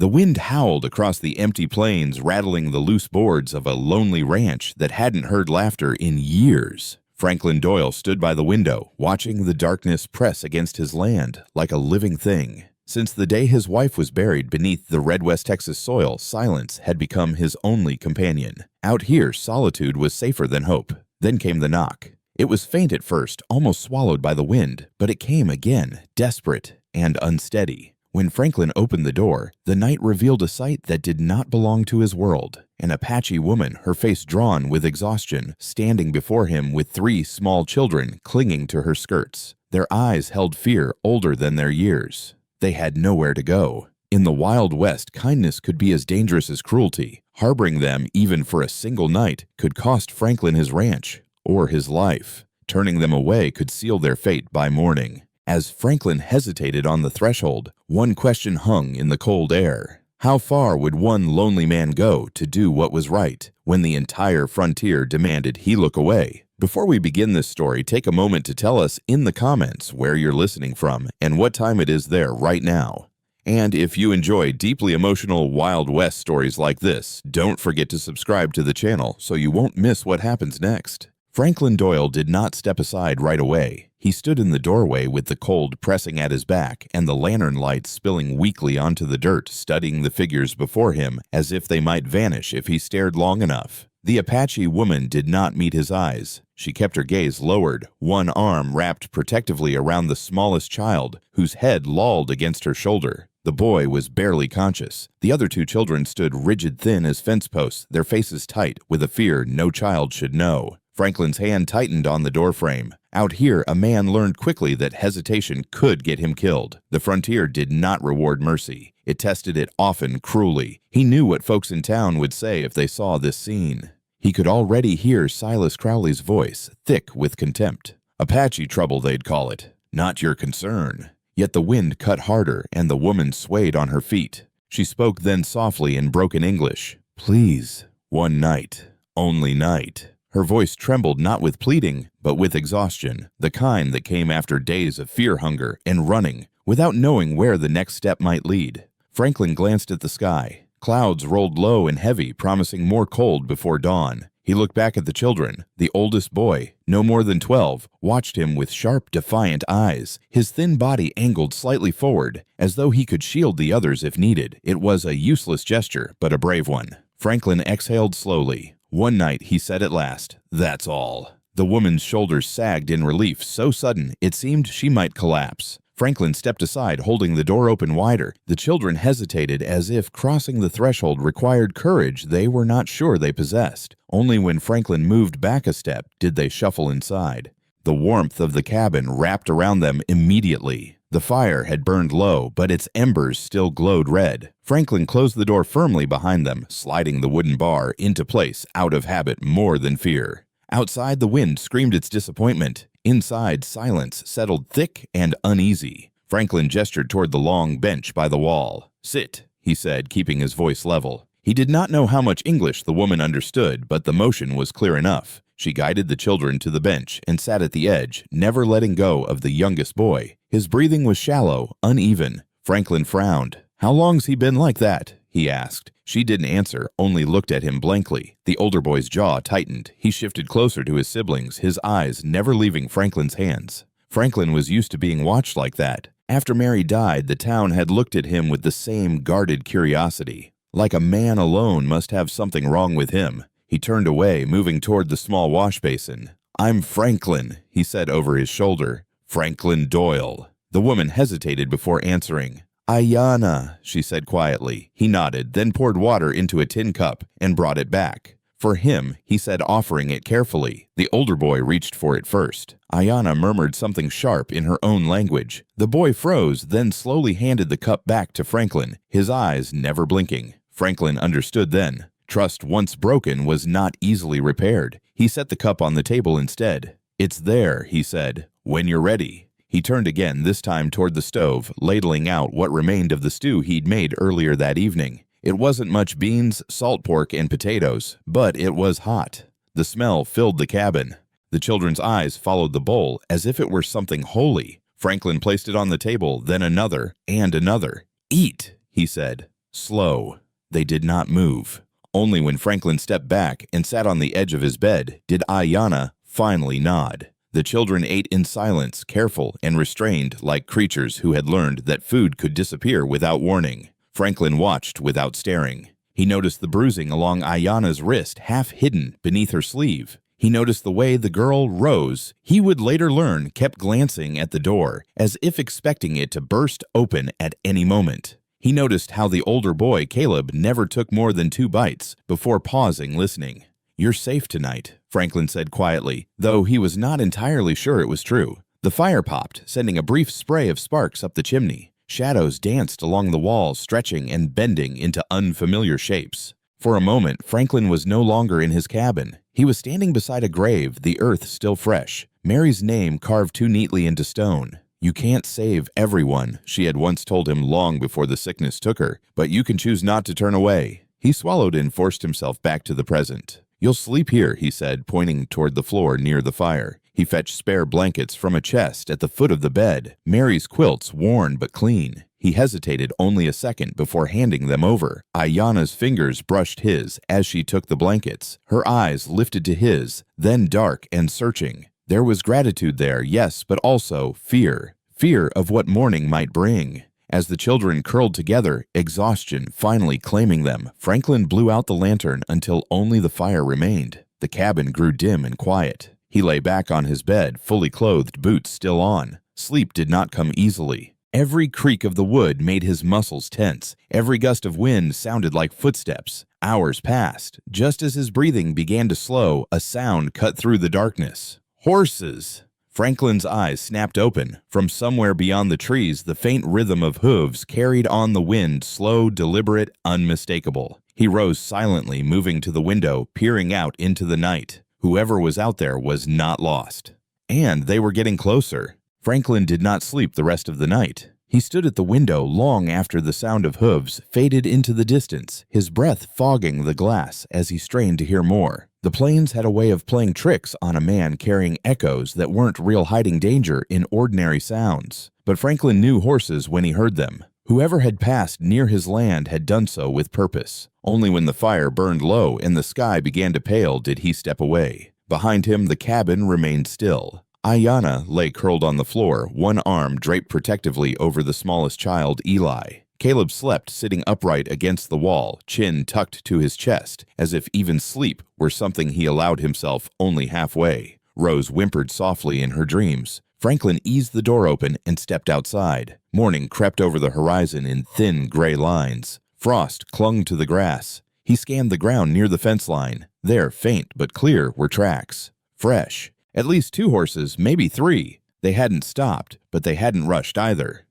The wind howled across the empty plains, rattling the loose boards of a lonely ranch that hadn't heard laughter in years. Franklin Doyle stood by the window, watching the darkness press against his land like a living thing. Since the day his wife was buried beneath the red West Texas soil, silence had become his only companion. Out here, solitude was safer than hope. Then came the knock. It was faint at first, almost swallowed by the wind, but it came again, desperate and unsteady. When Franklin opened the door, the night revealed a sight that did not belong to his world. An Apache woman, her face drawn with exhaustion, standing before him with 3 small children clinging to her skirts. Their eyes held fear older than their years. They had nowhere to go. In the Wild West, kindness could be as dangerous as cruelty. Harboring them, even for a single night, could cost Franklin his ranch or his life. Turning them away could seal their fate by morning. As Franklin hesitated on the threshold, one question hung in the cold air. How far would one lonely man go to do what was right when the entire frontier demanded he look away? Before we begin this story, take a moment to tell us in the comments where you're listening from and what time it is there right now. And if you enjoy deeply emotional Wild West stories like this, don't forget to subscribe to the channel so you won't miss what happens next. Franklin Doyle did not step aside right away. He stood in the doorway with the cold pressing at his back and the lantern light spilling weakly onto the dirt, studying the figures before him as if they might vanish if he stared long enough. The Apache woman did not meet his eyes. She kept her gaze lowered, one arm wrapped protectively around the smallest child, whose head lolled against her shoulder. The boy was barely conscious. The other 2 children stood rigid thin as fence posts, their faces tight with a fear no child should know. Franklin's hand tightened on the doorframe. Out here, a man learned quickly that hesitation could get him killed. The frontier did not reward mercy. It tested it often cruelly. He knew what folks in town would say if they saw this scene. He could already hear Silas Crowley's voice, thick with contempt. Apache trouble, they'd call it. Not your concern. Yet the wind cut harder, and the woman swayed on her feet. She spoke then softly in broken English. Please, one night, only night. Her voice trembled not with pleading, but with exhaustion, the kind that came after days of fear hunger and running, without knowing where the next step might lead. Franklin glanced at the sky. Clouds rolled low and heavy, promising more cold before dawn. He looked back at the children. The oldest boy, no more than 12, watched him with sharp, defiant eyes, his thin body angled slightly forward, as though he could shield the others if needed. It was a useless gesture, but a brave one. Franklin exhaled slowly. One night, he said at last, "That's all." The woman's shoulders sagged in relief so sudden it seemed she might collapse. Franklin stepped aside, holding the door open wider. The children hesitated as if crossing the threshold required courage they were not sure they possessed. Only when Franklin moved back a step did they shuffle inside. The warmth of the cabin wrapped around them immediately. The fire had burned low, but its embers still glowed red. Franklin closed the door firmly behind them, sliding the wooden bar into place out of habit more than fear. Outside, the wind screamed its disappointment. Inside, silence settled thick and uneasy. Franklin gestured toward the long bench by the wall. "Sit," he said, keeping his voice level. He did not know how much English the woman understood, but the motion was clear enough. She guided the children to the bench and sat at the edge, never letting go of the youngest boy. His breathing was shallow, uneven. Franklin frowned. "How long's he been like that?" he asked. She didn't answer, only looked at him blankly. The older boy's jaw tightened. He shifted closer to his siblings, his eyes never leaving Franklin's hands. Franklin was used to being watched like that. After Mary died, the town had looked at him with the same guarded curiosity. Like a man alone must have something wrong with him. He turned away, moving toward the small wash basin. "I'm Franklin," he said over his shoulder. "Franklin Doyle." The woman hesitated before answering. "Ayana," she said quietly. He nodded, then poured water into a tin cup and brought it back. "For him," he said, offering it carefully. The older boy reached for it first. Ayana murmured something sharp in her own language. The boy froze, then slowly handed the cup back to Franklin, his eyes never blinking. Franklin understood then. Trust once broken was not easily repaired. He set the cup on the table instead. "It's there," he said, "when you're ready." He turned again, this time toward the stove, ladling out what remained of the stew he'd made earlier that evening. It wasn't much beans, salt pork, and potatoes, but it was hot. The smell filled the cabin. The children's eyes followed the bowl as if it were something holy. Franklin placed it on the table, then another and another. "Eat," he said. Slow. They did not move. Only when Franklin stepped back and sat on the edge of his bed did Ayanna finally nod. The children ate in silence, careful and restrained like creatures who had learned that food could disappear without warning. Franklin watched without staring. He noticed the bruising along Ayanna's wrist, half hidden beneath her sleeve. He noticed the way the girl, Rose, he would later learn, kept glancing at the door, as if expecting it to burst open at any moment. He noticed how the older boy, Caleb, never took more than 2 bites before pausing, listening. "You're safe tonight," Franklin said quietly, though he was not entirely sure it was true. The fire popped, sending a brief spray of sparks up the chimney. Shadows danced along the walls, stretching and bending into unfamiliar shapes. For a moment, Franklin was no longer in his cabin. He was standing beside a grave, the earth still fresh, Mary's name carved too neatly into stone. "You can't save everyone," she had once told him long before the sickness took her, "but you can choose not to turn away." He swallowed and forced himself back to the present. "You'll sleep here," he said, pointing toward the floor near the fire. He fetched spare blankets from a chest at the foot of the bed, Mary's quilts worn but clean. He hesitated only a second before handing them over. Ayanna's fingers brushed his as she took the blankets. Her eyes lifted to his, then dark and searching. There was gratitude there, yes, but also fear. Fear of what morning might bring. As the children curled together, exhaustion finally claiming them, Franklin blew out the lantern until only the fire remained. The cabin grew dim and quiet. He lay back on his bed, fully clothed, boots still on. Sleep did not come easily. Every creak of the wood made his muscles tense. Every gust of wind sounded like footsteps. Hours passed. Just as his breathing began to slow, a sound cut through the darkness. Horses! Franklin's eyes snapped open. From somewhere beyond the trees, the faint rhythm of hooves carried on the wind, slow, deliberate, unmistakable. He rose silently, moving to the window, peering out into the night. Whoever was out there was not lost. And they were getting closer. Franklin did not sleep the rest of the night. He stood at the window long after the sound of hooves faded into the distance, his breath fogging the glass as he strained to hear more. The plains had a way of playing tricks on a man carrying echoes that weren't real, hiding danger in ordinary sounds. But Franklin knew horses when he heard them. Whoever had passed near his land had done so with purpose. Only when the fire burned low and the sky began to pale did he step away. Behind him, the cabin remained still. Ayanna lay curled on the floor, one arm draped protectively over the smallest child, Eli. Caleb slept sitting upright against the wall, chin tucked to his chest, as if even sleep were something he allowed himself only halfway. Rose whimpered softly in her dreams. Franklin eased the door open and stepped outside. Morning crept over the horizon in thin gray lines. Frost clung to the grass. He scanned the ground near the fence line. There, faint but clear, were tracks. Fresh. At least 2 horses, maybe 3. They hadn't stopped, but they hadn't rushed either.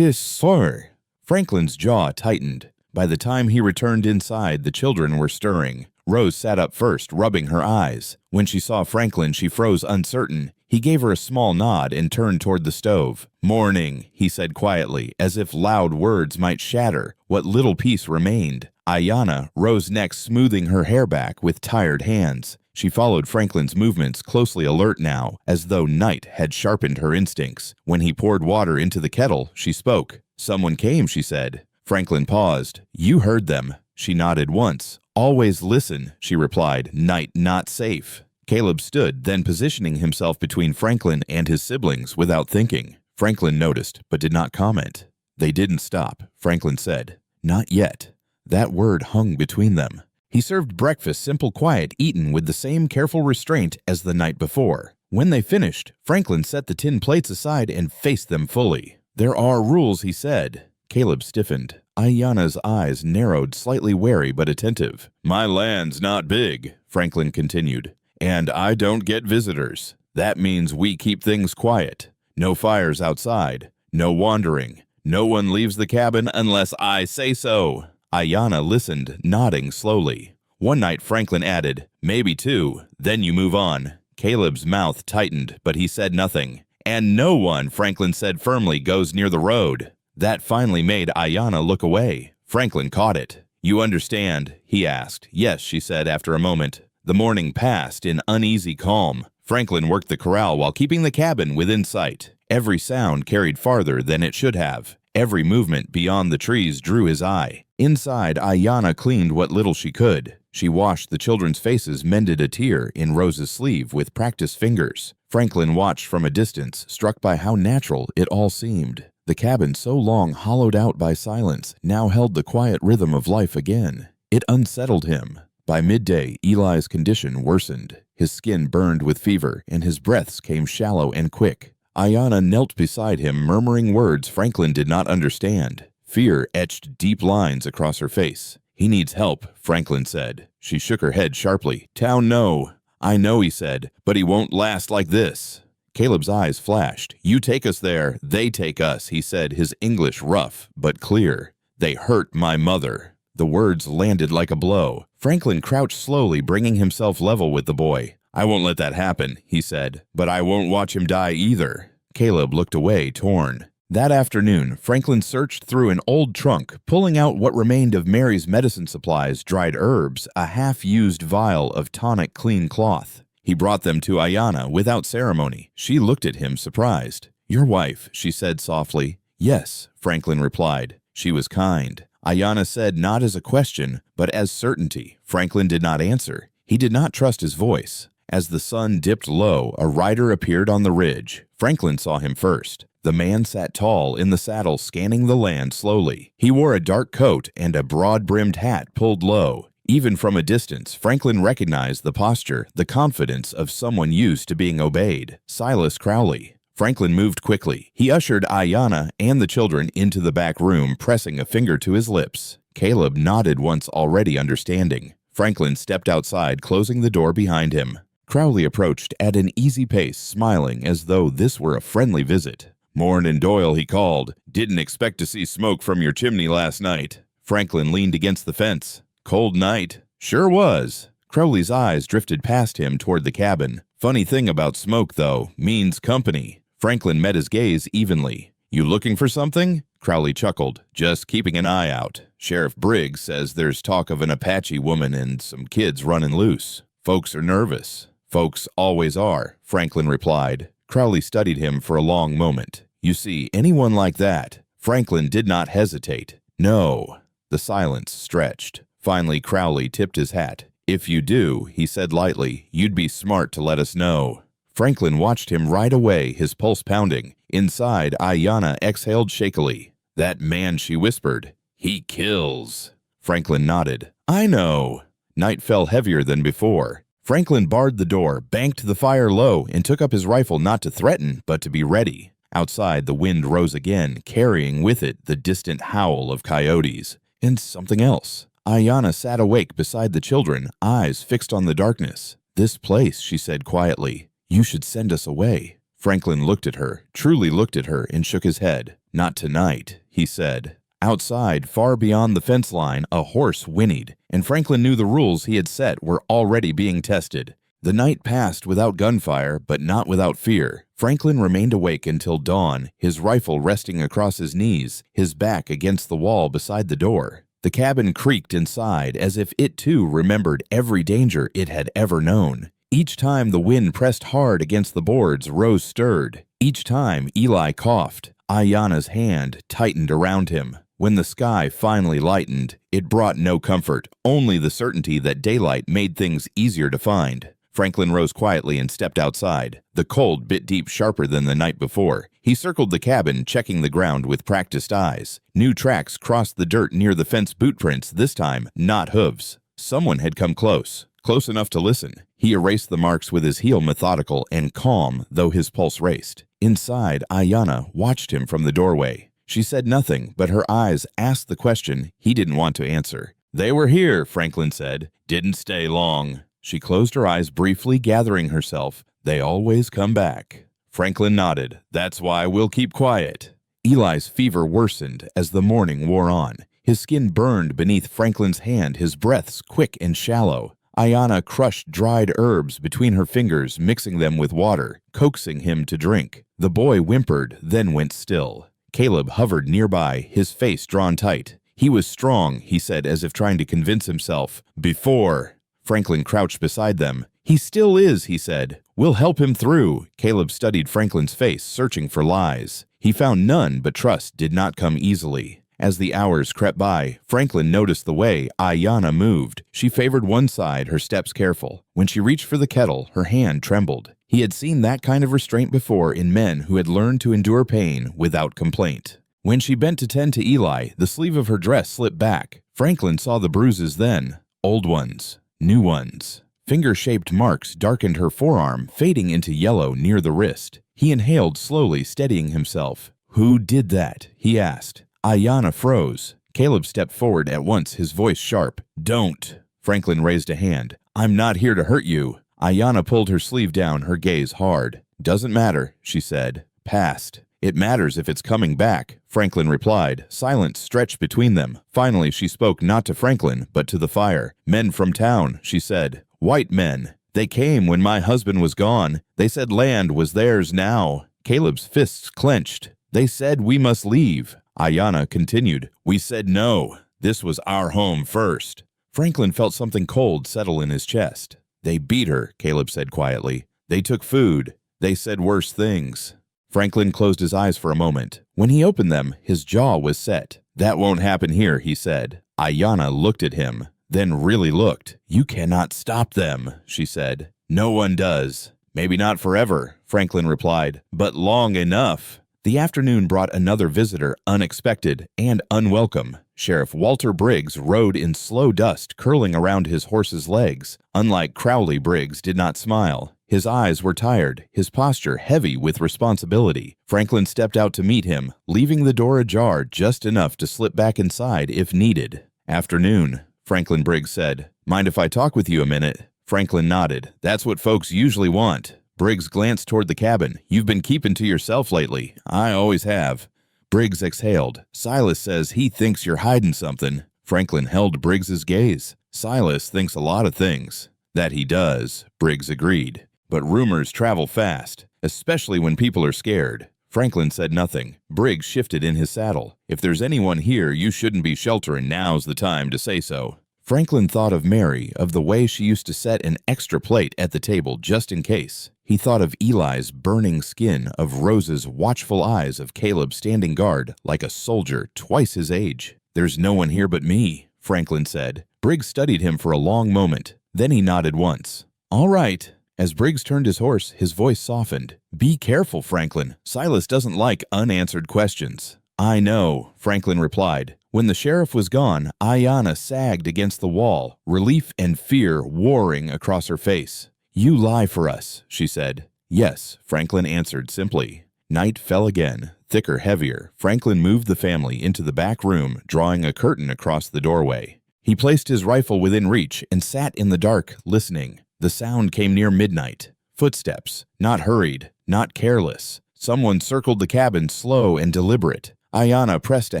"Sir." Franklin's jaw tightened. By the time he returned inside, the children were stirring. Rose sat up first, rubbing her eyes. When she saw Franklin, she froze uncertain. He gave her a small nod and turned toward the stove. "Morning," he said quietly, as if loud words might shatter what little peace remained. Ayanna rose next, smoothing her hair back with tired hands. She followed Franklin's movements, closely alert now, as though night had sharpened her instincts. When he poured water into the kettle, she spoke. "Someone came," she said. Franklin paused. "You heard them." She nodded once. "Always listen," she replied. "Night not safe." Caleb stood, then positioning himself between Franklin and his siblings without thinking. Franklin noticed, but did not comment. "They didn't stop," Franklin said. "Not yet." That word hung between them. He served breakfast, simple, quiet, eaten with the same careful restraint as the night before. When they finished, Franklin set the tin plates aside and faced them fully. "There are rules," he said. Caleb stiffened. Ayanna's eyes narrowed, slightly wary but attentive. "My land's not big," Franklin continued, "and I don't get visitors. That means we keep things quiet. No fires outside. No wandering. No one leaves the cabin unless I say so." Ayanna listened, nodding slowly. One night Franklin added, "Maybe 2, then you move on." Caleb's mouth tightened, but he said nothing. "And no one," Franklin said firmly, "goes near the road." That finally made Ayanna look away. Franklin caught it. "You understand?" he asked. "Yes," she said after a moment. The morning passed in uneasy calm. Franklin worked the corral while keeping the cabin within sight. Every sound carried farther than it should have. Every movement beyond the trees drew his eye. Inside, Ayanna cleaned what little she could. She washed the children's faces, mended a tear in Rose's sleeve with practiced fingers. Franklin watched from a distance, struck by how natural it all seemed. The cabin, so long hollowed out by silence, now held the quiet rhythm of life again. It unsettled him. By midday, Eli's condition worsened. His skin burned with fever, and his breaths came shallow and quick. Ayanna knelt beside him, murmuring words Franklin did not understand. Fear etched deep lines across her face. "He needs help," Franklin said. She shook her head sharply. "Town, no." "I know," he said, "but he won't last like this." Caleb's eyes flashed. "You take us there, they take us," he said, his English rough but clear. "They hurt my mother." The words landed like a blow. Franklin crouched slowly, bringing himself level with the boy. "I won't let that happen," he said, "but I won't watch him die either." Caleb looked away, torn. That afternoon, Franklin searched through an old trunk, pulling out what remained of Mary's medicine supplies, dried herbs, a half-used vial of tonic clean cloth. He brought them to Ayanna without ceremony. She looked at him, surprised. "Your wife," she said softly. "Yes," Franklin replied. She was kind. Ayanna said not as a question, but as certainty. Franklin did not answer. He did not trust his voice. As the sun dipped low, a rider appeared on the ridge. Franklin saw him first. The man sat tall in the saddle, scanning the land slowly. He wore a dark coat and a broad-brimmed hat pulled low. Even from a distance, Franklin recognized the posture, the confidence of someone used to being obeyed. Silas Crowley. Franklin moved quickly. He ushered Ayanna and the children into the back room, pressing a finger to his lips. Caleb nodded once already understanding. Franklin stepped outside, closing the door behind him. Crowley approached at an easy pace, smiling as though this were a friendly visit. "Mornin', Doyle," he called. "Didn't expect to see smoke from your chimney last night." Franklin leaned against the fence. "Cold night." "Sure was." Crowley's eyes drifted past him toward the cabin. "Funny thing about smoke, though, means company." Franklin met his gaze evenly. "You looking for something?" Crowley chuckled. "Just keeping an eye out. Sheriff Briggs says there's talk of an Apache woman and some kids running loose. Folks are nervous." "Folks always are," Franklin replied. Crowley studied him for a long moment. "You see, anyone like that?" Franklin did not hesitate. "No." The silence stretched. Finally, Crowley tipped his hat. "If you do," he said lightly, "you'd be smart to let us know." Franklin watched him ride away, his pulse pounding. Inside, Ayanna exhaled shakily. "That man," she whispered. "He kills." Franklin nodded. "I know." Night fell heavier than before. Franklin barred the door, banked the fire low, and took up his rifle not to threaten, but to be ready. Outside, the wind rose again, carrying with it the distant howl of coyotes. And something else. Ayanna sat awake beside the children, eyes fixed on the darkness. "This place," she said quietly. "You should send us away." Franklin looked at her, truly looked at her, and shook his head. "Not tonight," he said. Outside, far beyond the fence line, a horse whinnied, and Franklin knew the rules he had set were already being tested. The night passed without gunfire, but not without fear. Franklin remained awake until dawn, his rifle resting across his knees, his back against the wall beside the door. The cabin creaked inside, as if it too remembered every danger it had ever known. Each time the wind pressed hard against the boards, Rose stirred. Each time Eli coughed. Ayanna's hand tightened around him. When the sky finally lightened, it brought no comfort, only the certainty that daylight made things easier to find. Franklin rose quietly and stepped outside. The cold bit deep, sharper than the night before. He circled the cabin, checking the ground with practiced eyes. New tracks crossed the dirt near the fence bootprints, this time not hooves. Someone had come close enough to listen. He erased the marks with his heel, methodical and calm, though his pulse raced. Inside, Ayanna watched him from the doorway. She said nothing, but her eyes asked the question he didn't want to answer. "They were here," Franklin said. "Didn't stay long." She closed her eyes briefly, gathering herself. "They always come back." Franklin nodded. "That's why we'll keep quiet." Eli's fever worsened as the morning wore on. His skin burned beneath Franklin's hand, his breaths quick and shallow. Ayanna crushed dried herbs between her fingers, mixing them with water, coaxing him to drink. The boy whimpered, then went still. Caleb hovered nearby, his face drawn tight. "He was strong," he said, as if trying to convince himself. "Before." Franklin crouched beside them. "He still is," he said. We'll help him through. Caleb studied Franklin's face, searching for lies. He found none, but trust did not come easily. As the hours crept by, Franklin noticed the way Ayanna moved. She favored one side, her steps careful. When she reached for the kettle, her hand trembled. He had seen that kind of restraint before in men who had learned to endure pain without complaint. When she bent to tend to Eli, the sleeve of her dress slipped back. Franklin saw the bruises then. Old ones, new ones. Finger-shaped marks darkened her forearm, fading into yellow near the wrist. He inhaled slowly, steadying himself. "Who did that?" he asked. Ayanna froze. Caleb stepped forward at once, his voice sharp. "Don't." Franklin raised a hand. "I'm not here to hurt you." Ayanna pulled her sleeve down, her gaze hard. "Doesn't matter," she said. "Past." "It matters if it's coming back," Franklin replied. Silence stretched between them. Finally, she spoke not to Franklin, but to the fire. "Men from town," she said. "White men. They came when my husband was gone. They said land was theirs now." Caleb's fists clenched. "They said we must leave." Ayanna continued. "We said no. This was our home first." Franklin felt something cold settle in his chest. "They beat her," Caleb said quietly. "They took food. They said worse things." Franklin closed his eyes for a moment. When he opened them, his jaw was set. "That won't happen here," he said. Ayanna looked at him, then really looked. "You cannot stop them," she said. "No one does." "Maybe not forever," Franklin replied, "but long enough." The afternoon brought another visitor, unexpected and unwelcome. Sheriff Walter Briggs rode in slow dust curling around his horse's legs. Unlike Crowley, Briggs did not smile. His eyes were tired, his posture heavy with responsibility. Franklin stepped out to meet him, leaving the door ajar just enough to slip back inside if needed. "Afternoon," Franklin Briggs said. "Mind if I talk with you a minute?" Franklin nodded. "That's what folks usually want." Briggs glanced toward the cabin. "You've been keeping to yourself lately." "I always have." Briggs exhaled. "Silas says he thinks you're hiding something." Franklin held Briggs's gaze. "Silas thinks a lot of things." "That he does," Briggs agreed. "But rumors travel fast, especially when people are scared." Franklin said nothing. Briggs shifted in his saddle. "If there's anyone here you shouldn't be sheltering, now's the time to say so." Franklin thought of Mary, of the way she used to set an extra plate at the table just in case. He thought of Eli's burning skin, of Rose's watchful eyes, of Caleb standing guard like a soldier twice his age. "There's no one here but me," Franklin said. Briggs studied him for a long moment. Then he nodded once. "All right." As Briggs turned his horse, his voice softened. "Be careful, Franklin. Silas doesn't like unanswered questions." "I know," Franklin replied. When the sheriff was gone, Ayanna sagged against the wall, relief and fear warring across her face. "You lie for us," she said. "Yes," Franklin answered simply. Night fell again, thicker, heavier. Franklin moved the family into the back room, drawing a curtain across the doorway. He placed his rifle within reach and sat in the dark, listening. The sound came near midnight. Footsteps, not hurried, not careless. Someone circled the cabin, slow and deliberate. Ayanna pressed a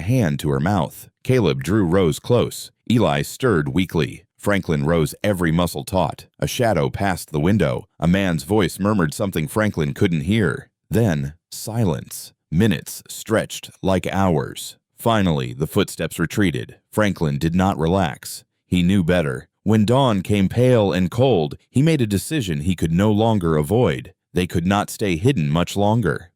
hand to her mouth. Caleb drew Rose close. Eli stirred weakly. Franklin rose, every muscle taut. A shadow passed the window. A man's voice murmured something Franklin couldn't hear. Then, silence. Minutes stretched like hours. Finally, the footsteps retreated. Franklin did not relax. He knew better. When dawn came pale and cold, he made a decision he could no longer avoid. They could not stay hidden much longer.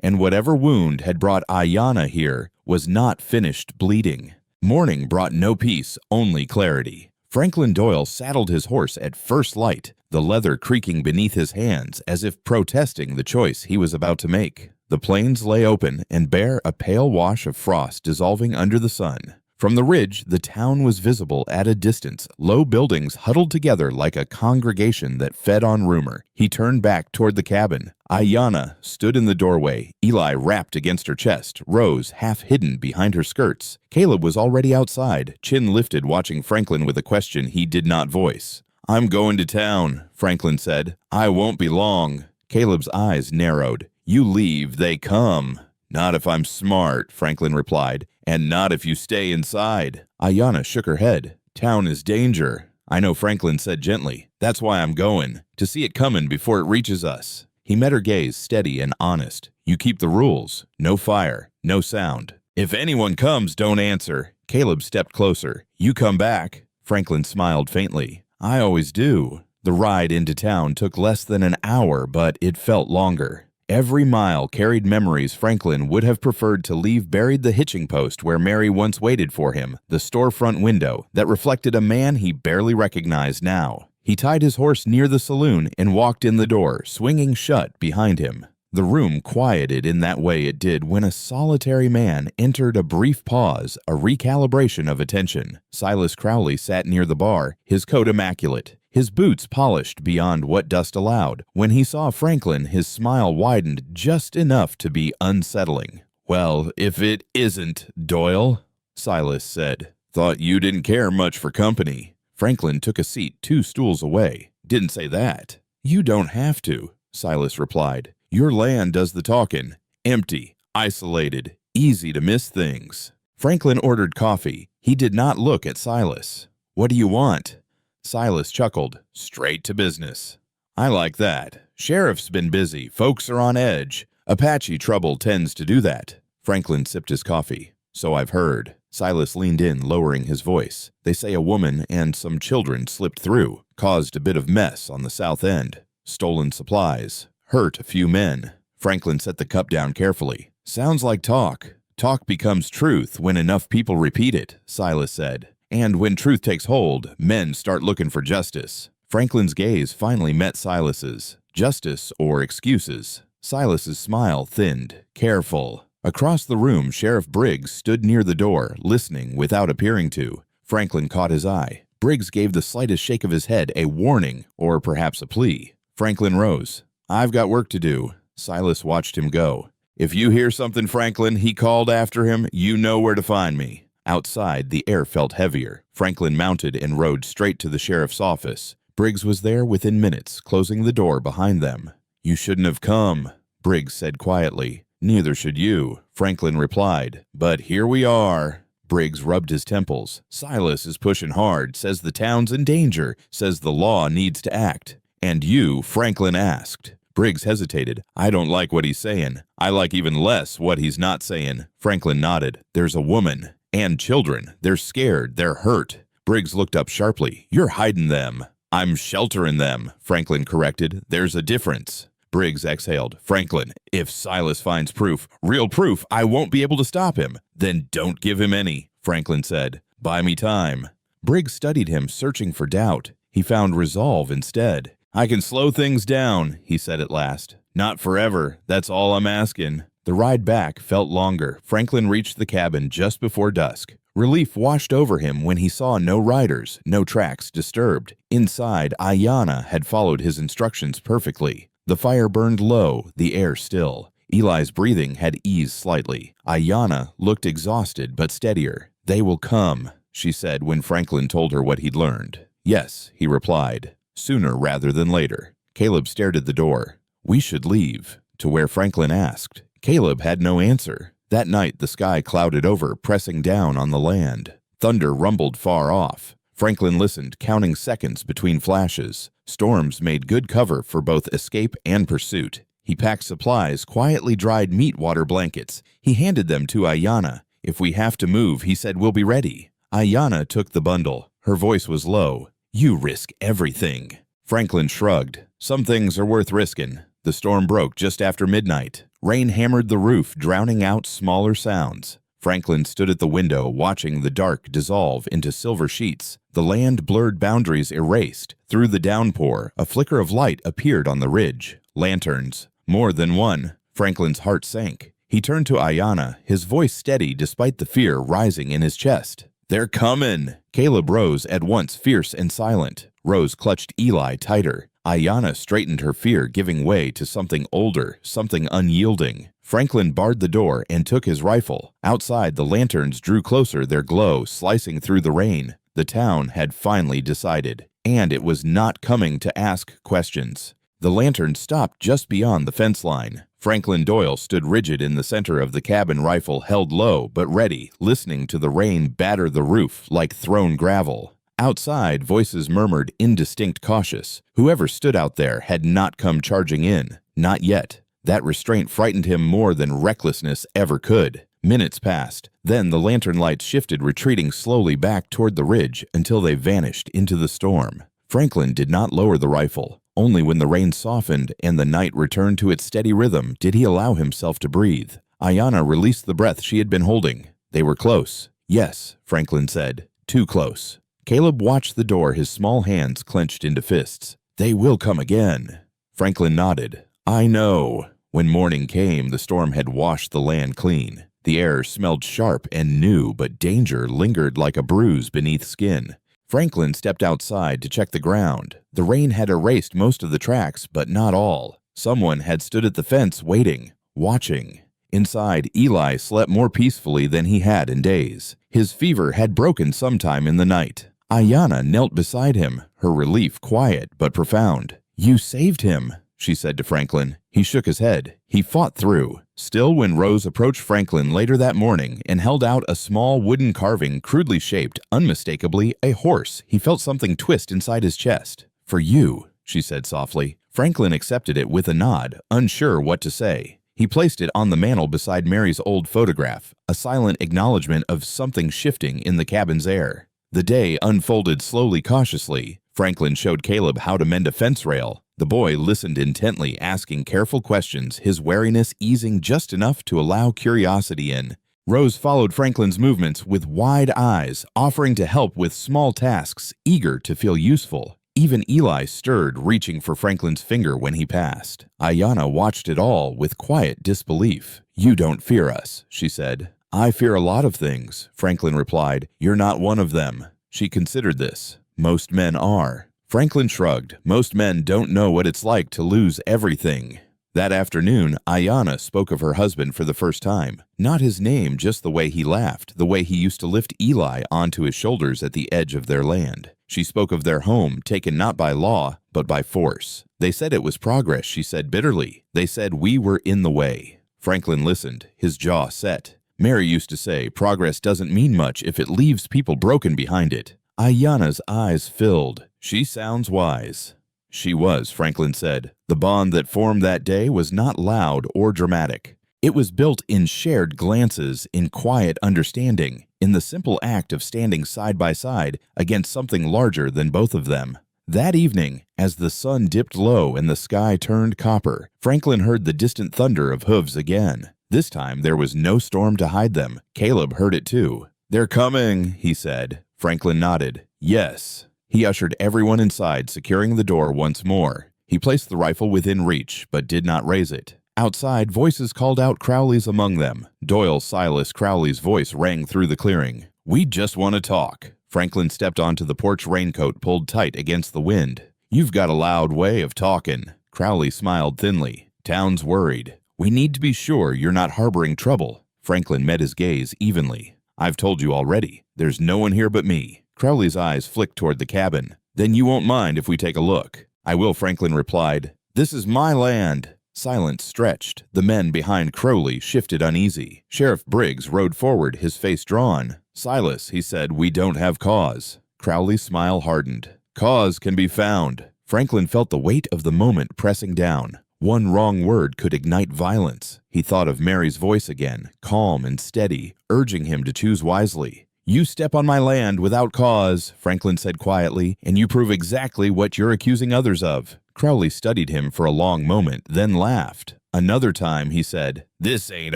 And whatever wound had brought Ayanna here was not finished bleeding. Morning brought no peace, only clarity. Franklin Doyle saddled his horse at first light, the leather creaking beneath his hands as if protesting the choice he was about to make. The plains lay open and bare, a pale wash of frost dissolving under the sun. From the ridge, the town was visible at a distance, low buildings huddled together like a congregation that fed on rumor. He turned back toward the cabin. Ayanna stood in the doorway, Eli wrapped against her chest, Rose half hidden behind her skirts. Caleb was already outside, chin lifted, watching Franklin with a question he did not voice. "I'm going to town," Franklin said. "I won't be long." Caleb's eyes narrowed. "You leave, they come." "Not if I'm smart," Franklin replied, "and not if you stay inside." Ayanna shook her head. "Town is danger." "I know," Franklin said gently. "That's why I'm going, to see it coming before it reaches us." He met her gaze, steady and honest. "You keep the rules. No fire, no sound. If anyone comes, don't answer." Caleb stepped closer. "You come back." Franklin smiled faintly. "I always do." The ride into town took less than an hour, but it felt longer. Every mile carried memories Franklin would have preferred to leave buried: the hitching post where Mary once waited for him, the storefront window that reflected a man he barely recognized now. He tied his horse near the saloon and walked in the door, swinging shut behind him. The room quieted in that way it did when a solitary man entered. A brief pause, a recalibration of attention. Silas Crowley sat near the bar, his coat immaculate, his boots polished beyond what dust allowed. When he saw Franklin, his smile widened just enough to be unsettling. "Well, if it isn't Doyle," Silas said. "Thought you didn't care much for company." Franklin took a seat 2 stools away. "Didn't say that." "You don't have to," Silas replied. "Your land does the talking. Empty, isolated, easy to miss things." Franklin ordered coffee. He did not look at Silas. "What do you want?" Silas chuckled. "Straight to business." "I like that. Sheriff's been busy. Folks are on edge. Apache trouble tends to do that." Franklin sipped his coffee. "So I've heard." Silas leaned in, lowering his voice. "They say a woman and some children slipped through, caused a bit of mess on the south end. Stolen supplies, hurt a few men." Franklin set the cup down carefully. "Sounds like talk. Talk becomes truth when enough people repeat it," Silas said. "And when truth takes hold, men start looking for justice." Franklin's gaze finally met Silas's. Justice or excuses? Silas's smile thinned. "Careful." Across the room, Sheriff Briggs stood near the door, listening without appearing to. Franklin caught his eye. Briggs gave the slightest shake of his head, a warning, or perhaps a plea. Franklin rose. "I've got work to do." Silas watched him go. "If you hear something, Franklin," he called after him, "you know where to find me." Outside, the air felt heavier. Franklin mounted and rode straight to the sheriff's office. Briggs was there within minutes, closing the door behind them. "You shouldn't have come," Briggs said quietly. "Neither should you," Franklin replied. "But here we are." Briggs rubbed his temples. "Silas is pushing hard, says the town's in danger, says the law needs to act." "And you?" Franklin asked. Briggs hesitated. "I don't like what he's saying. I like even less what he's not saying." Franklin nodded. "There's a woman. And children. They're scared. They're hurt." Briggs looked up sharply. "You're hiding them." "I'm sheltering them," Franklin corrected. "There's a difference." Briggs exhaled. "Franklin, if Silas finds proof, real proof, I won't be able to stop him." "Then don't give him any," Franklin said. "Buy me time." Briggs studied him, searching for doubt. He found resolve instead. "I can slow things down," he said at last. "Not forever. That's all I'm asking." The ride back felt longer. Franklin reached the cabin just before dusk. Relief washed over him when he saw no riders, no tracks disturbed. Inside, Ayanna had followed his instructions perfectly. The fire burned low, the air still. Eli's breathing had eased slightly. Ayanna looked exhausted but steadier. "They will come," she said when Franklin told her what he'd learned. "Yes," he replied. "Sooner rather than later." Caleb stared at the door. "We should leave." To where Franklin asked. Caleb had no answer. That night the sky clouded over, pressing down on the land. Thunder rumbled far off. Franklin listened, counting seconds between flashes. Storms made good cover for both escape and pursuit. He packed supplies, quietly dried meat water blankets. He handed them to Ayanna. "If we have to move," he said, "we'll be ready." Ayanna took the bundle. Her voice was low. "You risk everything." Franklin shrugged. "Some things are worth risking." The storm broke just after midnight. Rain hammered the roof, drowning out smaller sounds. Franklin stood at the window, watching the dark dissolve into silver sheets. The land blurred boundaries erased. Through the downpour, a flicker of light appeared on the ridge. Lanterns. More than one. Franklin's heart sank. He turned to Ayanna, his voice steady despite the fear rising in his chest. "They're coming!" Caleb rose, at once fierce and silent. Rose clutched Eli tighter. Ayanna straightened, her fear giving way to something older, something unyielding. Franklin barred the door and took his rifle. Outside, the lanterns drew closer, their glow slicing through the rain. The town had finally decided, and it was not coming to ask questions. The lantern stopped just beyond the fence line. Franklin Doyle stood rigid in the center of the cabin, rifle held low but ready, listening to the rain batter the roof like thrown gravel. Outside, voices murmured, indistinct, cautious. Whoever stood out there had not come charging in. Not yet. That restraint frightened him more than recklessness ever could. Minutes passed. Then the lantern lights shifted, retreating slowly back toward the ridge until they vanished into the storm. Franklin did not lower the rifle. Only when the rain softened and the night returned to its steady rhythm did he allow himself to breathe. Ayanna released the breath she had been holding. They were close. Yes, Franklin said. Too close. Caleb watched the door, his small hands clenched into fists. They will come again. Franklin nodded. I know. When morning came, the storm had washed the land clean. The air smelled sharp and new, but danger lingered like a bruise beneath skin. Franklin stepped outside to check the ground. The rain had erased most of the tracks, but not all. Someone had stood at the fence waiting, watching. Inside, Eli slept more peacefully than he had in days. His fever had broken sometime in the night. Ayanna knelt beside him, her relief quiet but profound. You saved him, she said to Franklin. He shook his head. He fought through. Still, when Rose approached Franklin later that morning and held out a small wooden carving crudely shaped, unmistakably a horse, he felt something twist inside his chest. For you, she said softly. Franklin accepted it with a nod, unsure what to say. He placed it on the mantel beside Mary's old photograph, a silent acknowledgement of something shifting in the cabin's air. The day unfolded slowly, cautiously. Franklin showed Caleb how to mend a fence rail. The boy listened intently, asking careful questions, his wariness easing just enough to allow curiosity in. Rose followed Franklin's movements with wide eyes, offering to help with small tasks, eager to feel useful. Even Eli stirred, reaching for Franklin's finger when he passed. Ayanna watched it all with quiet disbelief. You don't fear us, she said. I fear a lot of things, Franklin replied. You're not one of them. She considered this. Most men are. Franklin shrugged. Most men don't know what it's like to lose everything. That afternoon, Ayanna spoke of her husband for the first time. Not his name, just the way he laughed, the way he used to lift Eli onto his shoulders at the edge of their land. She spoke of their home, taken not by law, but by force. They said it was progress, she said bitterly. They said we were in the way. Franklin listened, his jaw set. Mary used to say, progress doesn't mean much if it leaves people broken behind it. Ayanna's eyes filled. She sounds wise. She was, Franklin said. The bond that formed that day was not loud or dramatic. It was built in shared glances, in quiet understanding, in the simple act of standing side by side against something larger than both of them. That evening, as the sun dipped low and the sky turned copper, Franklin heard the distant thunder of hooves again. This time there was no storm to hide them. Caleb heard it too. They're coming, he said. Franklin nodded. Yes. He ushered everyone inside, securing the door once more. He placed the rifle within reach, but did not raise it. Outside, voices called out Crowley's among them. Doyle Silas Crowley's voice rang through the clearing. We just want to talk. Franklin stepped onto the porch raincoat pulled tight against the wind. You've got a loud way of talking. Crowley smiled thinly. Town's worried. We need to be sure you're not harboring trouble. Franklin met his gaze evenly. I've told you already. There's no one here but me. Crowley's eyes flicked toward the cabin. Then you won't mind if we take a look. I will, Franklin replied. This is my land. Silence stretched. The men behind Crowley shifted uneasy. Sheriff Briggs rode forward, his face drawn. Silas, he said, we don't have cause. Crowley's smile hardened. Cause can be found. Franklin felt the weight of the moment pressing down. One wrong word could ignite violence. He thought of Mary's voice again, calm and steady, urging him to choose wisely. You step on my land without cause, Franklin said quietly, and you prove exactly what you're accusing others of. Crowley studied him for a long moment, then laughed. Another time, he said, This ain't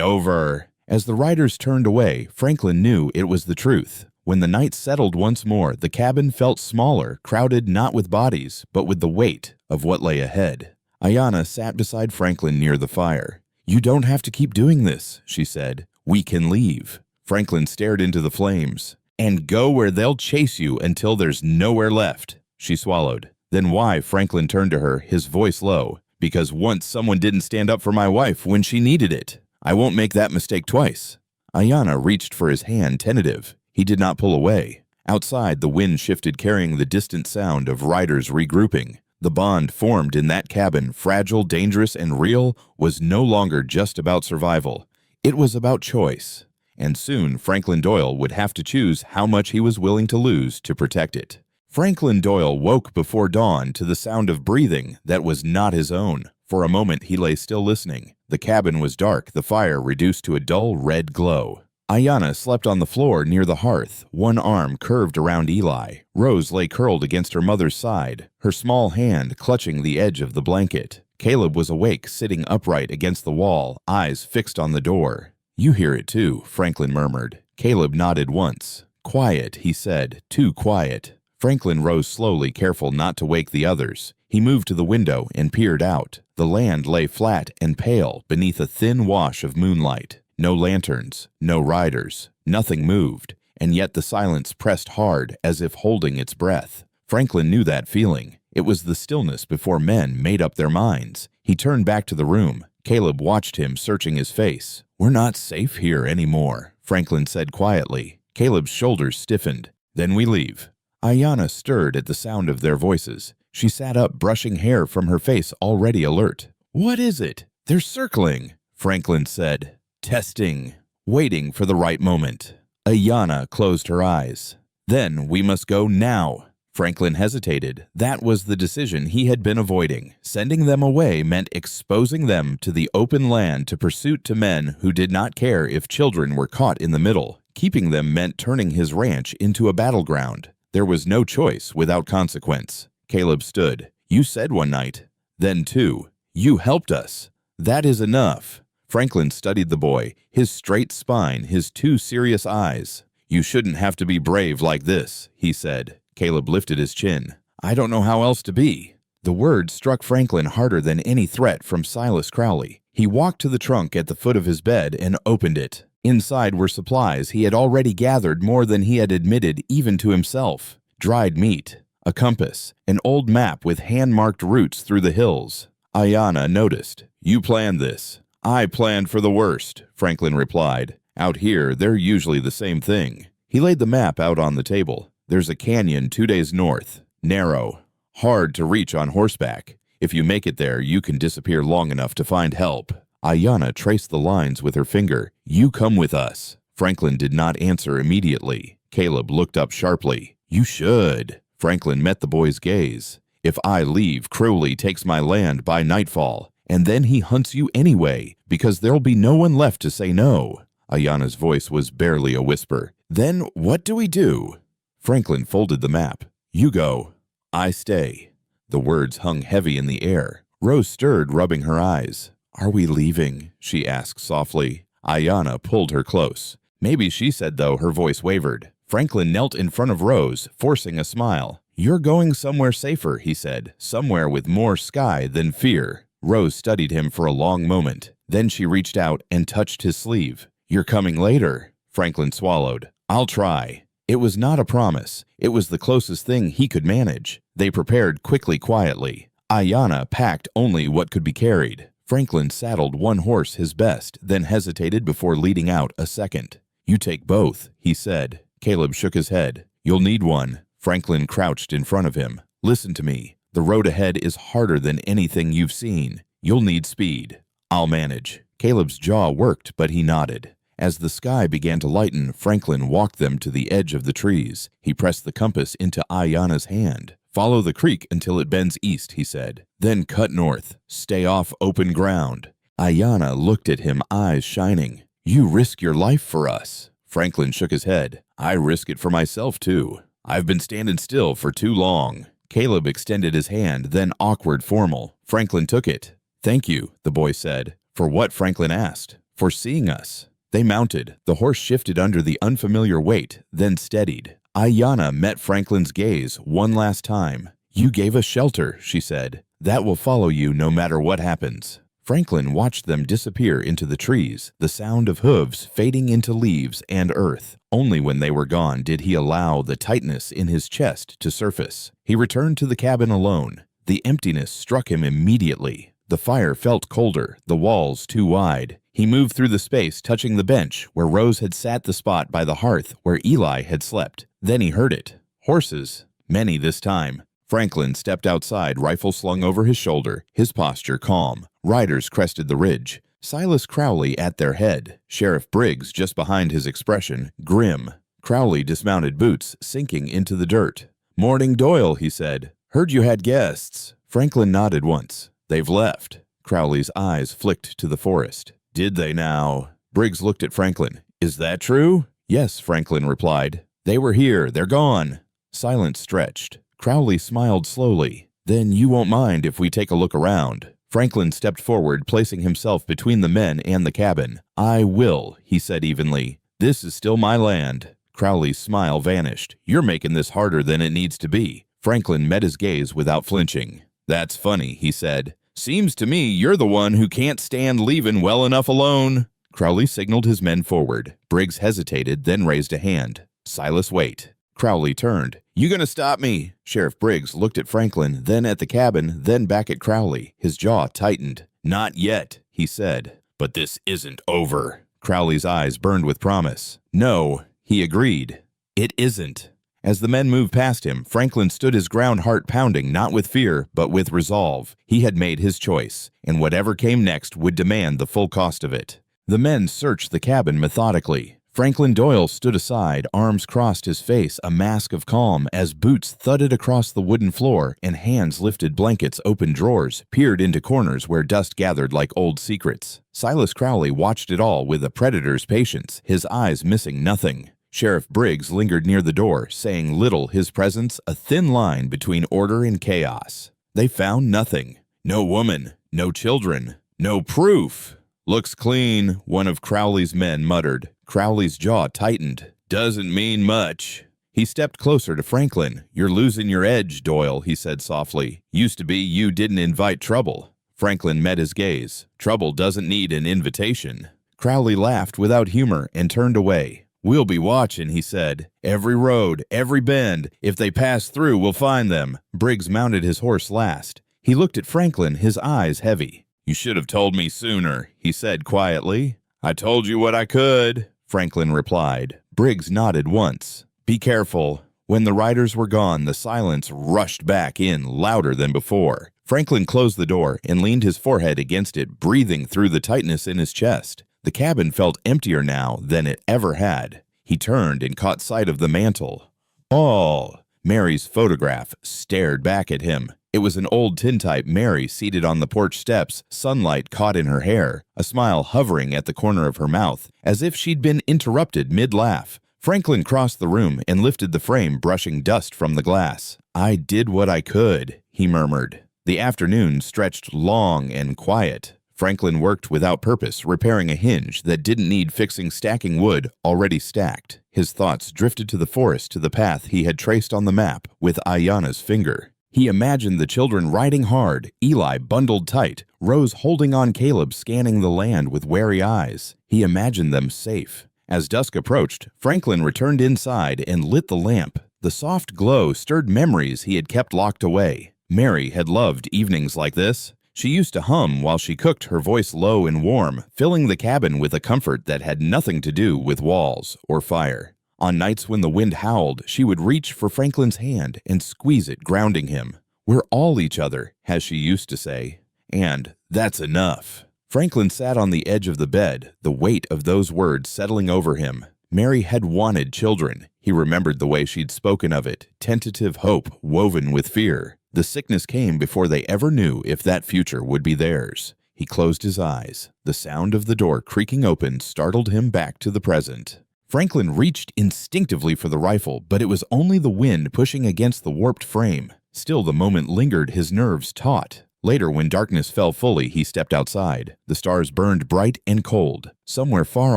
over. As the riders turned away, Franklin knew it was the truth. When the night settled once more, the cabin felt smaller, crowded not with bodies, but with the weight of what lay ahead. Ayanna sat beside Franklin near the fire. You don't have to keep doing this, she said. We can leave. Franklin stared into the flames. And go where they'll chase you until there's nowhere left. She swallowed. Then why? Franklin turned to her, his voice low. Because once someone didn't stand up for my wife when she needed it. I won't make that mistake twice. Ayanna reached for his hand, tentative. He did not pull away. Outside, the wind shifted, carrying the distant sound of riders regrouping. The bond formed in that cabin, fragile, dangerous, and real, was no longer just about survival. It was about choice. And soon Franklin Doyle would have to choose how much he was willing to lose to protect it. Franklin Doyle woke before dawn to the sound of breathing that was not his own. For a moment he lay still listening. The cabin was dark, the fire reduced to a dull red glow. Ayanna slept on the floor near the hearth, one arm curved around Eli. Rose lay curled against her mother's side, her small hand clutching the edge of the blanket. Caleb was awake, sitting upright against the wall, eyes fixed on the door. "You hear it too," Franklin murmured. Caleb nodded once. "Quiet," he said, "too quiet." Franklin rose slowly, careful not to wake the others. He moved to the window and peered out. The land lay flat and pale beneath a thin wash of moonlight. No lanterns, no riders, nothing moved, and yet the silence pressed hard as if holding its breath. Franklin knew that feeling. It was the stillness before men made up their minds. He turned back to the room. Caleb watched him, searching his face. "We're not safe here anymore," Franklin said quietly. Caleb's shoulders stiffened. "Then we leave." Ayanna stirred at the sound of their voices. She sat up, brushing hair from her face, already alert. "What is it?" "They're circling," Franklin said. "Testing." Waiting for the right moment. Ayanna closed her eyes. "Then we must go now." Franklin hesitated. That was the decision he had been avoiding. Sending them away meant exposing them to the open land to pursuit to men who did not care if children were caught in the middle. Keeping them meant turning his ranch into a battleground. There was no choice without consequence. Caleb stood. "You said one night. Then two. You helped us. That is enough." Franklin studied the boy, his straight spine, his two serious eyes. "You shouldn't have to be brave like this," he said. Caleb lifted his chin. "I don't know how else to be." The word struck Franklin harder than any threat from Silas Crowley. He walked to the trunk at the foot of his bed and opened it. Inside were supplies he had already gathered, more than he had admitted even to himself. Dried meat, a compass, an old map with hand-marked routes through the hills. Ayanna noticed. "You planned this." "I planned for the worst," Franklin replied. "Out here, they're usually the same thing." He laid the map out on the table. "There's a canyon 2 days north. Narrow. Hard to reach on horseback. If you make it there, you can disappear long enough to find help." Ayanna traced the lines with her finger. "You come with us." Franklin did not answer immediately. Caleb looked up sharply. "You should." Franklin met the boy's gaze. "If I leave, Crowley takes my land by nightfall, and then he hunts you anyway, because there'll be no one left to say no." Ayanna's voice was barely a whisper. "Then what do we do?" Franklin folded the map. "You go. I stay." The words hung heavy in the air. Rose stirred, rubbing her eyes. "Are we leaving?" she asked softly. Ayanna pulled her close. "Maybe," she said, though her voice wavered. Franklin knelt in front of Rose, forcing a smile. "You're going somewhere safer," he said, "somewhere with more sky than fear." Rose studied him for a long moment. Then she reached out and touched his sleeve. "You're coming later." Franklin swallowed. "I'll try." It was not a promise. It was the closest thing he could manage. They prepared quickly, quietly. Ayanna packed only what could be carried. Franklin saddled one horse, his best, then hesitated before leading out a second. "You take both," he said. Caleb shook his head. "You'll need one." Franklin crouched in front of him. "Listen to me. The road ahead is harder than anything you've seen. You'll need speed. I'll manage." Caleb's jaw worked, but he nodded. As the sky began to lighten, Franklin walked them to the edge of the trees. He pressed the compass into Ayanna's hand. "Follow the creek until it bends east," he said. "Then cut north. Stay off open ground." Ayanna looked at him, eyes shining. "You risk your life for us." Franklin shook his head. "I risk it for myself, too. I've been standing still for too long." Caleb extended his hand, then awkward, formal. Franklin took it. "Thank you," the boy said. "For what?" Franklin asked. "For seeing us." They mounted. The horse shifted under the unfamiliar weight, then steadied. Ayanna met Franklin's gaze one last time. "You gave us shelter," she said. "That will follow you no matter what happens." Franklin watched them disappear into the trees, the sound of hooves fading into leaves and earth. Only when they were gone did he allow the tightness in his chest to surface. He returned to the cabin alone. The emptiness struck him immediately. The fire felt colder, the walls too wide. He moved through the space, touching the bench where Rose had sat, the spot by the hearth where Eli had slept. Then he heard it. Horses. Many this time. Franklin stepped outside, rifle slung over his shoulder, his posture calm. Riders crested the ridge. Silas Crowley at their head. Sheriff Briggs just behind, his expression grim. Crowley dismounted, boots sinking into the dirt. "Morning, Doyle," he said. "Heard you had guests." Franklin nodded once. "They've left." Crowley's eyes flicked to the forest. "Did they now?" Briggs looked at Franklin. "Is that true?" "Yes," Franklin replied. "They were here. They're gone." Silence stretched. Crowley smiled slowly. "Then you won't mind if we take a look around." Franklin stepped forward, placing himself between the men and the cabin. "I will," he said evenly. "This is still my land." Crowley's smile vanished. "You're making this harder than it needs to be." Franklin met his gaze without flinching. "That's funny," he said. "Seems to me you're the one who can't stand leaving well enough alone." Crowley signaled his men forward. Briggs hesitated, then raised a hand. "Silas, wait." Crowley turned. "You gonna stop me?" Sheriff Briggs looked at Franklin, then at the cabin, then back at Crowley. His jaw tightened. "Not yet," he said. "But this isn't over." Crowley's eyes burned with promise. "No," he agreed. "It isn't." As the men moved past him, Franklin stood his ground, heart pounding, not with fear, but with resolve. He had made his choice, and whatever came next would demand the full cost of it. The men searched the cabin methodically. Franklin Doyle stood aside, arms crossed, his face a mask of calm, as boots thudded across the wooden floor and hands lifted blankets, opened drawers, peered into corners where dust gathered like old secrets. Silas Crowley watched it all with a predator's patience, his eyes missing nothing. Sheriff Briggs lingered near the door, saying little, his presence a thin line between order and chaos. They found nothing. No woman, no children, no proof. "Looks clean," one of Crowley's men muttered. Crowley's jaw tightened. "Doesn't mean much." He stepped closer to Franklin. "You're losing your edge, Doyle," he said softly. "Used to be you didn't invite trouble." Franklin met his gaze. "Trouble doesn't need an invitation." Crowley laughed without humor and turned away. "We'll be watching," he said. "Every road, every bend. If they pass through, we'll find them." Briggs mounted his horse last. He looked at Franklin, his eyes heavy. "You should have told me sooner," he said quietly. "I told you what I could," Franklin replied. Briggs nodded once. "Be careful." When the riders were gone, the silence rushed back in, louder than before. Franklin closed the door and leaned his forehead against it, breathing through the tightness in his chest. The cabin felt emptier now than it ever had. He turned and caught sight of the mantel. "Paul!" Mary's photograph stared back at him. It was an old tintype Mary seated on the porch steps, sunlight caught in her hair, a smile hovering at the corner of her mouth, as if she'd been interrupted mid-laugh. Franklin crossed the room and lifted the frame, brushing dust from the glass. "I did what I could," he murmured. The afternoon stretched long and quiet. Franklin worked without purpose, repairing a hinge that didn't need fixing, stacking wood already stacked. His thoughts drifted to the forest, to the path he had traced on the map with Ayanna's finger. He imagined the children riding hard, Eli bundled tight, Rose holding on Caleb, scanning the land with wary eyes. He imagined them safe. As dusk approached, Franklin returned inside and lit the lamp. The soft glow stirred memories he had kept locked away. Mary had loved evenings like this. She used to hum while she cooked, her voice low and warm, filling the cabin with a comfort that had nothing to do with walls or fire. On nights when the wind howled, she would reach for Franklin's hand and squeeze it, grounding him. "We're all each other," as she used to say. And that's enough. Franklin sat on the edge of the bed, the weight of those words settling over him. Mary had wanted children. He remembered the way she'd spoken of it, tentative hope woven with fear. The sickness came before they ever knew if that future would be theirs. He closed his eyes. The sound of the door creaking open startled him back to the present. Franklin reached instinctively for the rifle, but it was only the wind pushing against the warped frame. Still, the moment lingered, his nerves taut. Later, when darkness fell fully, he stepped outside. The stars burned bright and cold. Somewhere far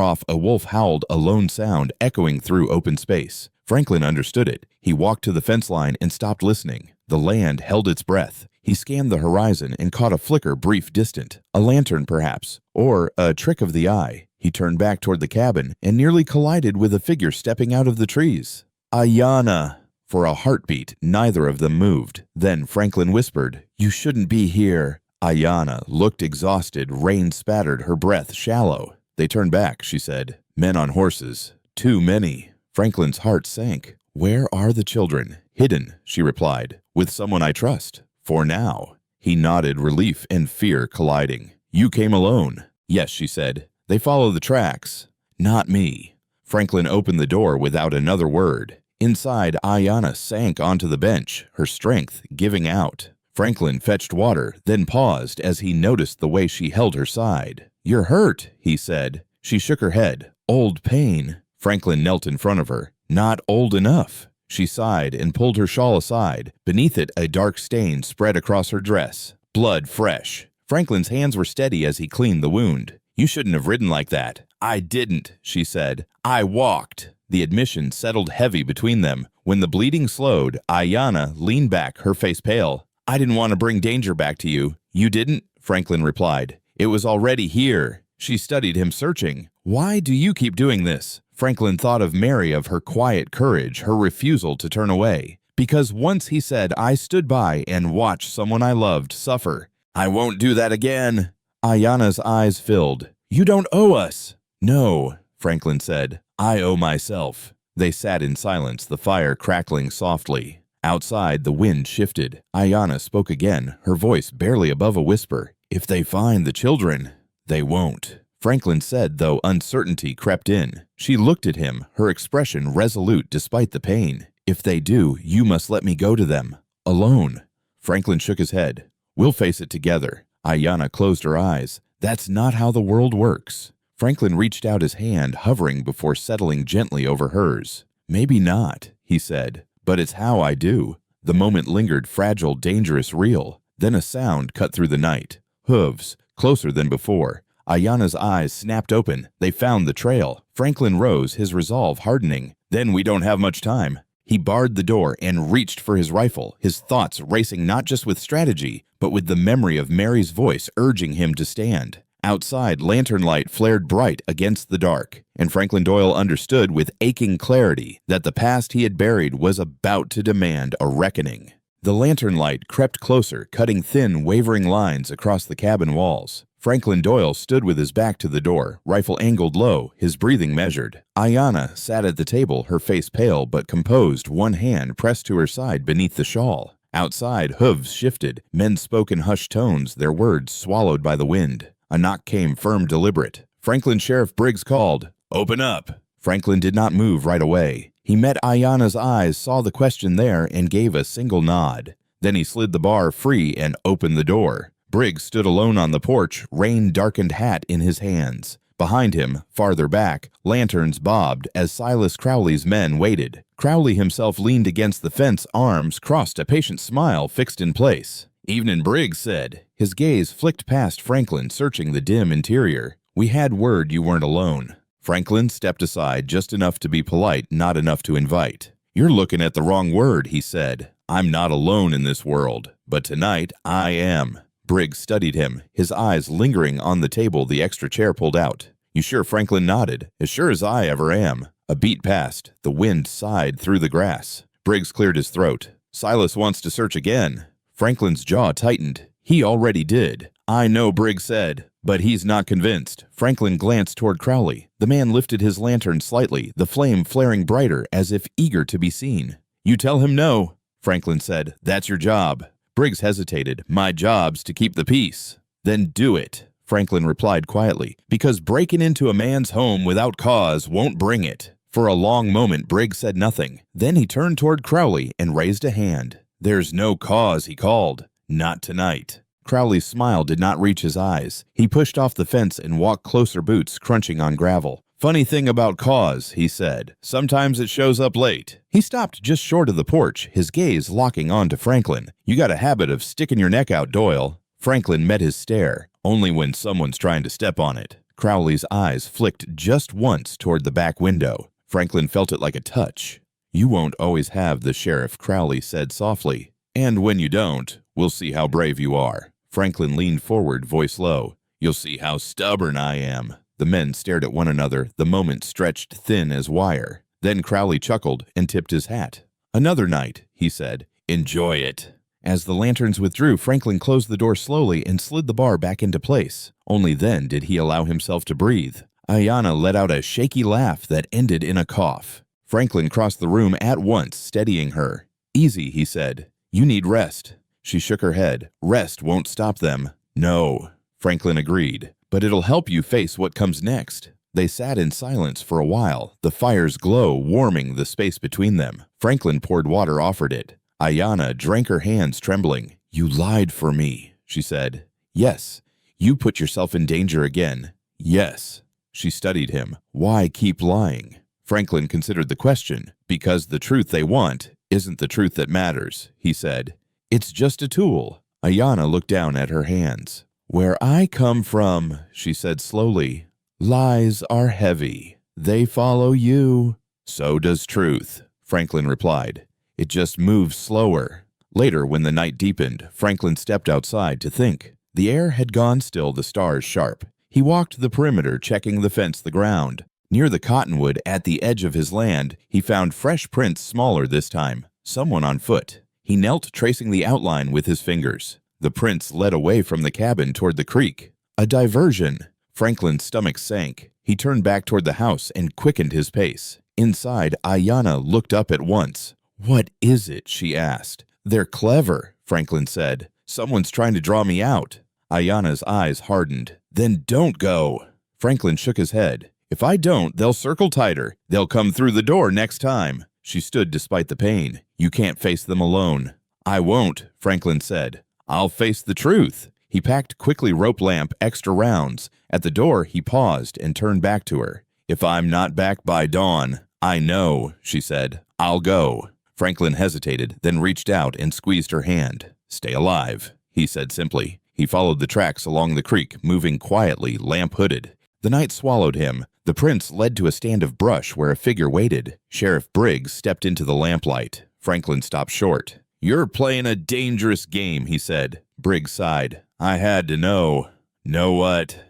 off, a wolf howled, a lone sound echoing through open space. Franklin understood it. He walked to the fence line and stopped listening. The land held its breath. He scanned the horizon and caught a flicker brief distant. A lantern, perhaps, or a trick of the eye. He turned back toward the cabin and nearly collided with a figure stepping out of the trees. "Ayanna!" For a heartbeat, neither of them moved. Then Franklin whispered, "You shouldn't be here." Ayanna looked exhausted, rain spattered, her breath shallow. "They turned back," she said. "Men on horses. Too many." Franklin's heart sank. "Where are the children?" "Hidden," she replied. "With someone I trust. For now." He nodded, relief and fear colliding. "You came alone." "Yes," she said. "They follow the tracks." "Not me." Franklin opened the door without another word. Inside, Ayanna sank onto the bench, her strength giving out. Franklin fetched water, then paused as he noticed the way she held her side. "You're hurt," he said. She shook her head. Old pain. Franklin knelt in front of her. Not old enough. She sighed and pulled her shawl aside. Beneath it, a dark stain spread across her dress. Blood fresh. Franklin's hands were steady as he cleaned the wound. You shouldn't have ridden like that. I didn't, she said. I walked. The admission settled heavy between them. When the bleeding slowed, Ayanna leaned back, her face pale. I didn't want to bring danger back to you. You didn't? Franklin replied. It was already here. She studied him, searching. Why do you keep doing this? Franklin thought of Mary, of her quiet courage, her refusal to turn away. Because once he said, I stood by and watched someone I loved suffer. I won't do that again. Ayanna's eyes filled. You don't owe us. No, Franklin said. I owe myself. They sat in silence, the fire crackling softly. Outside, the wind shifted. Ayanna spoke again, her voice barely above a whisper. If they find the children, they won't. Franklin said, though uncertainty crept in. She looked at him, her expression resolute despite the pain. If they do, you must let me go to them. Alone. Franklin shook his head. We'll face it together. Ayanna closed her eyes. That's not how the world works. Franklin reached out his hand, hovering before settling gently over hers. Maybe not, he said, but it's how I do. The moment lingered, fragile, dangerous, real. Then a sound cut through the night. Hooves, closer than before. Ayanna's eyes snapped open. They found the trail. Franklin rose, his resolve hardening. Then we don't have much time. He barred the door and reached for his rifle, his thoughts racing not just with strategy, but with the memory of Mary's voice urging him to stand. Outside, lantern light flared bright against the dark, and Franklin Doyle understood with aching clarity that the past he had buried was about to demand a reckoning. The lantern light crept closer, cutting thin, wavering lines across the cabin walls. Franklin Doyle stood with his back to the door, rifle angled low, his breathing measured. Ayanna sat at the table, her face pale but composed, one hand pressed to her side beneath the shawl. Outside, hooves shifted. Men spoke in hushed tones, their words swallowed by the wind. A knock came, firm, deliberate. Franklin Sheriff Briggs called, "Open up." Franklin did not move right away. He met Ayanna's eyes, saw the question there, and gave a single nod. Then he slid the bar free and opened the door. Briggs stood alone on the porch, rain-darkened hat in his hands. Behind him, farther back, lanterns bobbed as Silas Crowley's men waited. Crowley himself leaned against the fence, arms crossed, a patient smile fixed in place. "Evening," Briggs said. His gaze flicked past Franklin, searching the dim interior. "We had word you weren't alone." Franklin stepped aside just enough to be polite, not enough to invite. "You're looking at the wrong word," he said. "I'm not alone in this world, but tonight I am." Briggs studied him, his eyes lingering on the table the extra chair pulled out. "You sure?" Franklin nodded. "As sure as I ever am." A beat passed. The wind sighed through the grass. Briggs cleared his throat. "Silas wants to search again." Franklin's jaw tightened. "He already did." "I know," Briggs said, "but he's not convinced." Franklin glanced toward Crowley. The man lifted his lantern slightly, the flame flaring brighter as if eager to be seen. "You tell him no," Franklin said. "That's your job." Briggs hesitated. "My job's to keep the peace." "Then do it," Franklin replied quietly, "because breaking into a man's home without cause won't bring it." For a long moment, Briggs said nothing. Then he turned toward Crowley and raised a hand. "There's no cause," he called. "Not tonight." Crowley's smile did not reach his eyes. He pushed off the fence and walked closer, boots crunching on gravel. "Funny thing about cause," he said. "Sometimes it shows up late." He stopped just short of the porch, his gaze locking on to Franklin. "You got a habit of sticking your neck out, Doyle." Franklin met his stare. "Only when someone's trying to step on it." Crowley's eyes flicked just once toward the back window. Franklin felt it like a touch. "You won't always have the sheriff," Crowley said softly. "And when you don't, we'll see how brave you are." Franklin leaned forward, voice low. "You'll see how stubborn I am." The men stared at one another, the moment stretched thin as wire. Then Crowley chuckled and tipped his hat. "Another night," he said. "Enjoy it." As the lanterns withdrew, Franklin closed the door slowly and slid the bar back into place. Only then did he allow himself to breathe. Ayanna let out a shaky laugh that ended in a cough. Franklin crossed the room at once, steadying her. "Easy," he said. "You need rest." She shook her head. "Rest won't stop them." "No," Franklin agreed. "But it'll help you face what comes next." They sat in silence for a while, the fire's glow warming the space between them. Franklin poured water, offered it. Ayanna drank, her hands trembling. "You lied for me," she said. "Yes." "You put yourself in danger again." "Yes." She studied him. Why keep lying? Franklin considered the question. Because the truth they want isn't the truth that matters, he said. It's just a tool. Ayanna looked down at her hands. Where I come from, she said slowly, lies are heavy. They follow you. So does truth, Franklin replied. It just moves slower. Later, when the night deepened, Franklin stepped outside to think. The air had gone still, the stars sharp. He walked the perimeter, checking the fence, the ground. Near the cottonwood at the edge of his land, he found fresh prints, smaller this time. Someone on foot. He knelt, tracing the outline with his fingers. The prints led away from the cabin toward the creek. A diversion. Franklin's stomach sank. He turned back toward the house and quickened his pace. Inside, Ayanna looked up at once. What is it? She asked. They're clever, Franklin said. Someone's trying to draw me out. Ayanna's eyes hardened. Then don't go. Franklin shook his head. If I don't, they'll circle tighter. They'll come through the door next time. She stood despite the pain. You can't face them alone. I won't, Franklin said. I'll face the truth. He packed quickly rope lamp, extra rounds. At the door, he paused and turned back to her. If I'm not back by dawn, I know, she said. I'll go. Franklin hesitated, then reached out and squeezed her hand. Stay alive, he said simply. He followed the tracks along the creek, moving quietly, lamp-hooded. The night swallowed him. The prints led to a stand of brush where a figure waited. Sheriff Briggs stepped into the lamplight. Franklin stopped short. You're playing a dangerous game, he said. Briggs sighed. I had to know. Know what?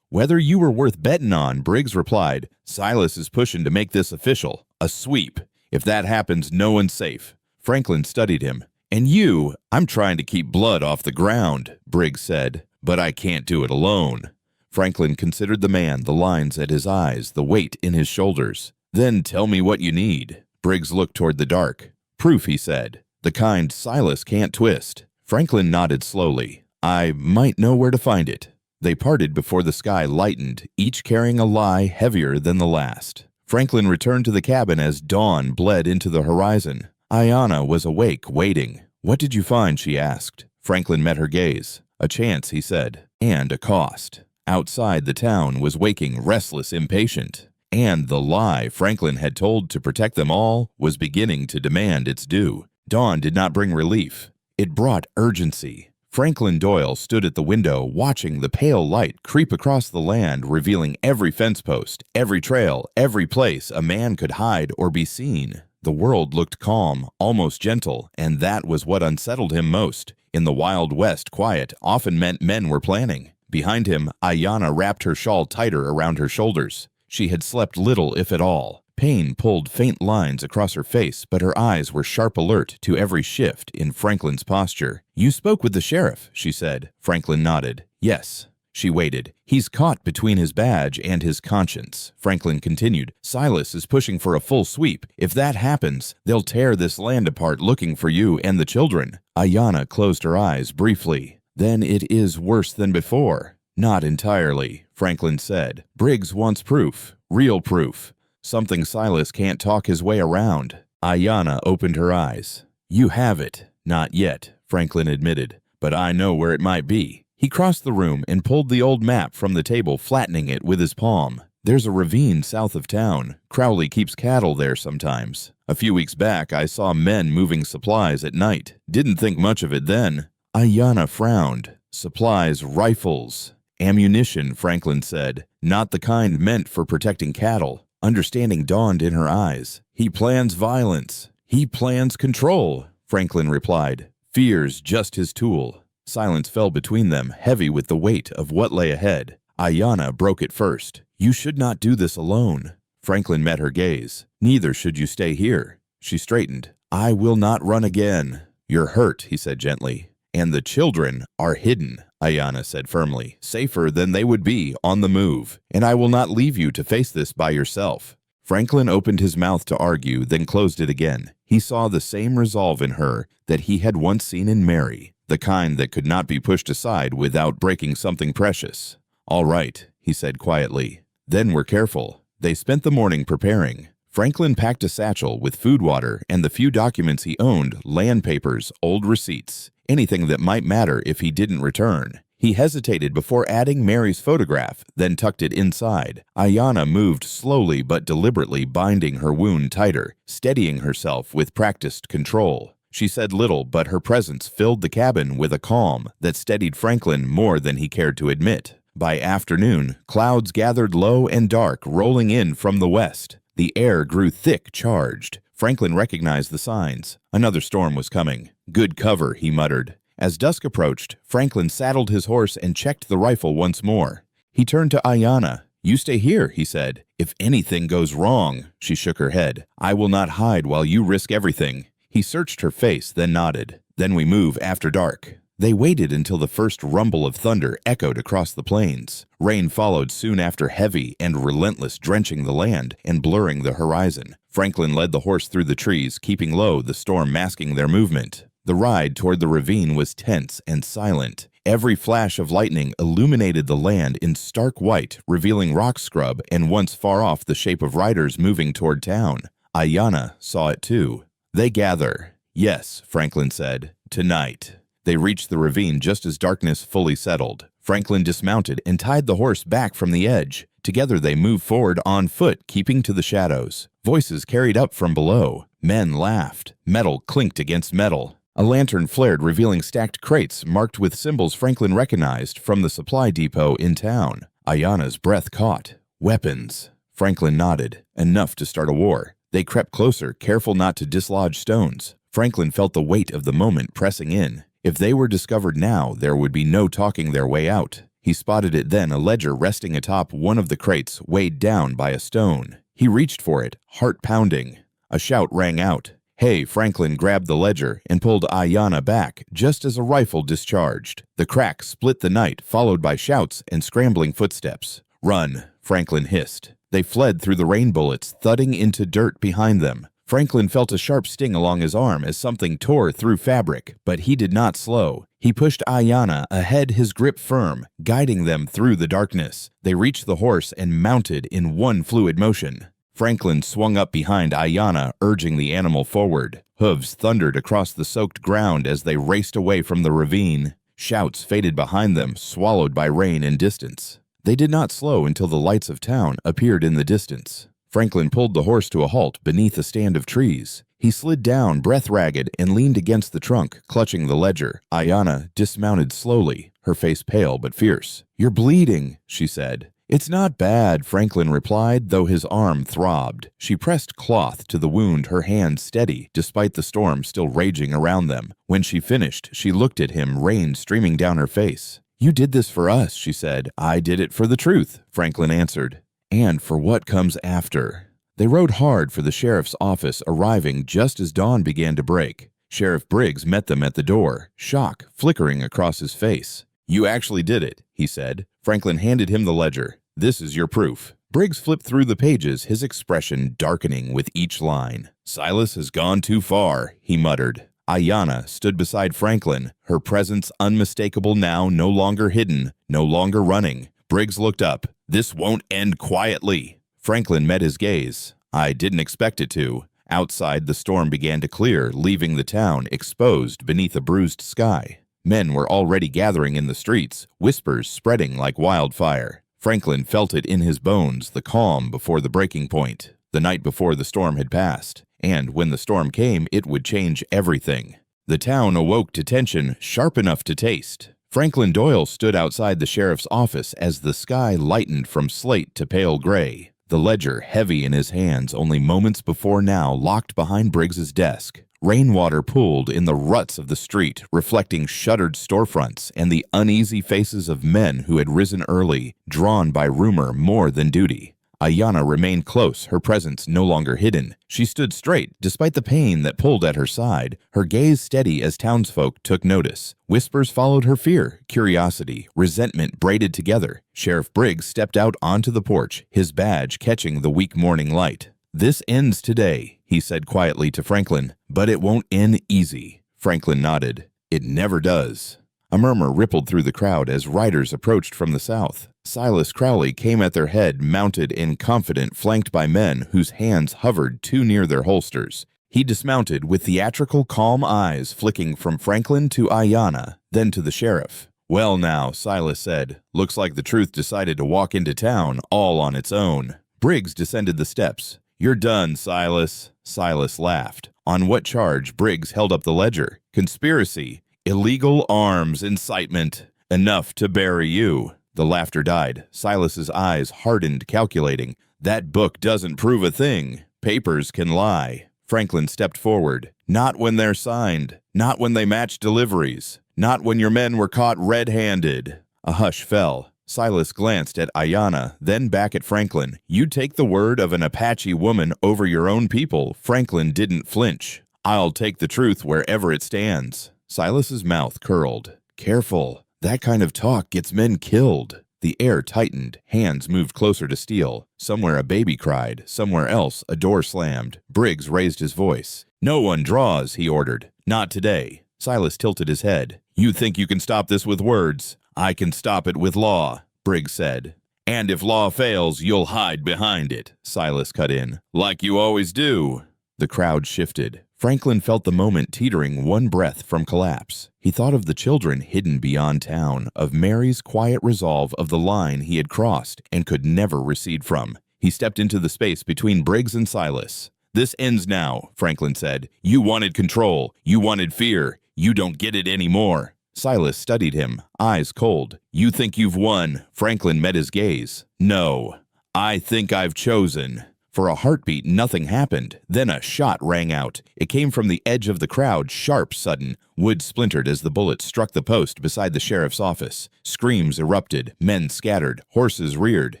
Whether you were worth betting on, Briggs replied. Silas is pushing to make this official. A sweep. If that happens, no one's safe. Franklin studied him. And you, I'm trying to keep blood off the ground, Briggs said. But I can't do it alone. Franklin considered the man, the lines at his eyes, the weight in his shoulders. Then tell me what you need. Briggs looked toward the dark. Proof, he said. The kind Silas can't twist. Franklin nodded slowly. I might know where to find it. They parted before the sky lightened, each carrying a lie heavier than the last. Franklin returned to the cabin as dawn bled into the horizon. Ayanna was awake, waiting. What did you find? She asked. Franklin met her gaze. A chance, he said, and a cost. Outside, the town was waking, restless, impatient. And the lie Franklin had told to protect them all was beginning to demand its due. Dawn did not bring relief. It brought urgency. Franklin Doyle stood at the window, watching the pale light creep across the land, revealing every fence post, every trail, every place a man could hide or be seen. The world looked calm, almost gentle, and that was what unsettled him most. In the Wild West, quiet often meant men were planning. Behind him, Ayanna wrapped her shawl tighter around her shoulders. She had slept little, if at all. Pain pulled faint lines across her face, but her eyes were sharp alert to every shift in Franklin's posture. You spoke with the sheriff, she said. Franklin nodded. Yes. She waited. He's caught between his badge and his conscience. Franklin continued. Silas is pushing for a full sweep. If that happens, they'll tear this land apart looking for you and the children. Ayanna closed her eyes briefly. Then it is worse than before. Not entirely, Franklin said. Briggs wants proof. Real proof. Something Silas can't talk his way around. Ayanna opened her eyes. You have it. Not yet, Franklin admitted. But I know where it might be. He crossed the room and pulled the old map from the table, flattening it with his palm. There's a ravine south of town. Crowley keeps cattle there sometimes. A few weeks back, I saw men moving supplies at night. Didn't think much of it then. Ayanna frowned. Supplies, rifles, ammunition, Franklin said. Not the kind meant for protecting cattle. Understanding dawned in her eyes. He plans violence. He plans control, Franklin replied. Fear's just his tool. Silence fell between them, heavy with the weight of what lay ahead. Ayanna broke it first. You should not do this alone. Franklin met her gaze. Neither should you stay here. She straightened. I will not run again. You're hurt, he said gently. And the children are hidden, Ayanna said firmly, safer than they would be on the move. And I will not leave you to face this by yourself. Franklin opened his mouth to argue, then closed it again. He saw the same resolve in her that he had once seen in Mary, the kind that could not be pushed aside without breaking something precious. All right, he said quietly. Then we're careful. They spent the morning preparing. Franklin packed a satchel with food, water, and the few documents he owned, land papers, old receipts, anything that might matter if he didn't return. He hesitated before adding Mary's photograph, then tucked it inside. Ayanna moved slowly but deliberately, binding her wound tighter, steadying herself with practiced control. She said little, but her presence filled the cabin with a calm that steadied Franklin more than he cared to admit. By afternoon, clouds gathered low and dark, rolling in from the west. The air grew thick, charged. Franklin recognized the signs. Another storm was coming. "Good cover," he muttered. As dusk approached, Franklin saddled his horse and checked the rifle once more. He turned to Ayanna. "You stay here," he said. "If anything goes wrong," she shook her head, "I will not hide while you risk everything." He searched her face, then nodded. "Then we move after dark." They waited until the first rumble of thunder echoed across the plains. Rain followed soon after, heavy and relentless, drenching the land and blurring the horizon. Franklin led the horse through the trees, keeping low, the storm masking their movement. The ride toward the ravine was tense and silent. Every flash of lightning illuminated the land in stark white, revealing rock scrub and once far off the shape of riders moving toward town. Ayanna saw it too. "They gather." "Yes," Franklin said. "Tonight." They reached the ravine just as darkness fully settled. Franklin dismounted and tied the horse back from the edge. Together they moved forward on foot, keeping to the shadows. Voices carried up from below. Men laughed. Metal clinked against metal. A lantern flared, revealing stacked crates marked with symbols Franklin recognized from the supply depot in town. Ayanna's breath caught. "Weapons." Franklin nodded. "Enough to start a war." They crept closer, careful not to dislodge stones. Franklin felt the weight of the moment pressing in. If they were discovered now, there would be no talking their way out. He spotted it then, a ledger resting atop one of the crates, weighed down by a stone. He reached for it, heart pounding. A shout rang out. "Hey!" Franklin grabbed the ledger and pulled Ayanna back, just as a rifle discharged. The crack split the night, followed by shouts and scrambling footsteps. "Run!" Franklin hissed. They fled through the rain bullets, thudding into dirt behind them. Franklin felt a sharp sting along his arm as something tore through fabric, but he did not slow. He pushed Ayanna ahead, his grip firm, guiding them through the darkness. They reached the horse and mounted in one fluid motion. Franklin swung up behind Ayanna, urging the animal forward. Hooves thundered across the soaked ground as they raced away from the ravine. Shouts faded behind them, swallowed by rain and distance. They did not slow until the lights of town appeared in the distance. Franklin pulled the horse to a halt beneath a stand of trees. He slid down, breath ragged, and leaned against the trunk, clutching the ledger. Ayanna dismounted slowly, her face pale but fierce. "You're bleeding," she said. "It's not bad," Franklin replied, though his arm throbbed. She pressed cloth to the wound, her hand steady, despite the storm still raging around them. When she finished, she looked at him, rain streaming down her face. "You did this for us," she said. "I did it for the truth," Franklin answered. "And for what comes after." They rode hard for the sheriff's office, arriving just as dawn began to break. Sheriff Briggs met them at the door, shock flickering across his face. "You actually did it," he said. Franklin handed him the ledger. "This is your proof." Briggs flipped through the pages, his expression darkening with each line. "Silas has gone too far," he muttered. Ayanna stood beside Franklin, her presence unmistakable now, no longer hidden, no longer running. Briggs looked up. "This won't end quietly." Franklin met his gaze. "I didn't expect it to." Outside, the storm began to clear, leaving the town exposed beneath a bruised sky. Men were already gathering in the streets, whispers spreading like wildfire. Franklin felt it in his bones, the calm before the breaking point. The night before the storm had passed, and when the storm came, it would change everything. The town awoke to tension sharp enough to taste. Franklin Doyle stood outside the sheriff's office as the sky lightened from slate to pale gray. The ledger, heavy in his hands only moments before now, locked behind Briggs's desk. Rainwater pooled in the ruts of the street, reflecting shuttered storefronts and the uneasy faces of men who had risen early, drawn by rumor more than duty. Ayanna remained close, her presence no longer hidden. She stood straight, despite the pain that pulled at her side, her gaze steady as townsfolk took notice. Whispers followed her fear, curiosity, resentment braided together. Sheriff Briggs stepped out onto the porch, his badge catching the weak morning light. "This ends today," he said quietly to Franklin, "but it won't end easy." Franklin nodded. "It never does." A murmur rippled through the crowd as riders approached from the south. Silas Crowley came at their head, mounted and confident, flanked by men whose hands hovered too near their holsters. He dismounted with theatrical, calm eyes flicking from Franklin to Ayanna, then to the sheriff. "Well now," Silas said. "Looks like the truth decided to walk into town all on its own." Briggs descended the steps. "You're done, Silas." Silas laughed. On what charge? Briggs held up the ledger. "Conspiracy. Illegal arms incitement. Enough to bury you." The laughter died. Silas's eyes hardened, calculating. "That book doesn't prove a thing. Papers can lie." Franklin stepped forward. "Not when they're signed. Not when they match deliveries. Not when your men were caught red-handed." A hush fell. Silas glanced at Ayanna, then back at Franklin. "You take the word of an Apache woman over your own people." Franklin didn't flinch. "I'll take the truth wherever it stands." Silas's mouth curled. "Careful. That kind of talk gets men killed." The air tightened. Hands moved closer to steel. Somewhere a baby cried. Somewhere else a door slammed. Briggs raised his voice. "No one draws," he ordered. "Not today." Silas tilted his head. "You think you can stop this with words? I can stop it with law," Briggs said. "And if law fails, you'll hide behind it," Silas cut in. "Like you always do." The crowd shifted. Franklin felt the moment teetering one breath from collapse. He thought of the children hidden beyond town, of Mary's quiet resolve of the line he had crossed and could never recede from. He stepped into the space between Briggs and Silas. "This ends now," Franklin said. "You wanted control. You wanted fear. You don't get it anymore." Silas studied him, eyes cold. "You think you've won?" Franklin met his gaze. "No. I think I've chosen." For a heartbeat, nothing happened. Then a shot rang out. It came from the edge of the crowd, sharp, sudden. Wood splintered as the bullet struck the post beside the sheriff's office. Screams erupted. Men scattered. Horses reared.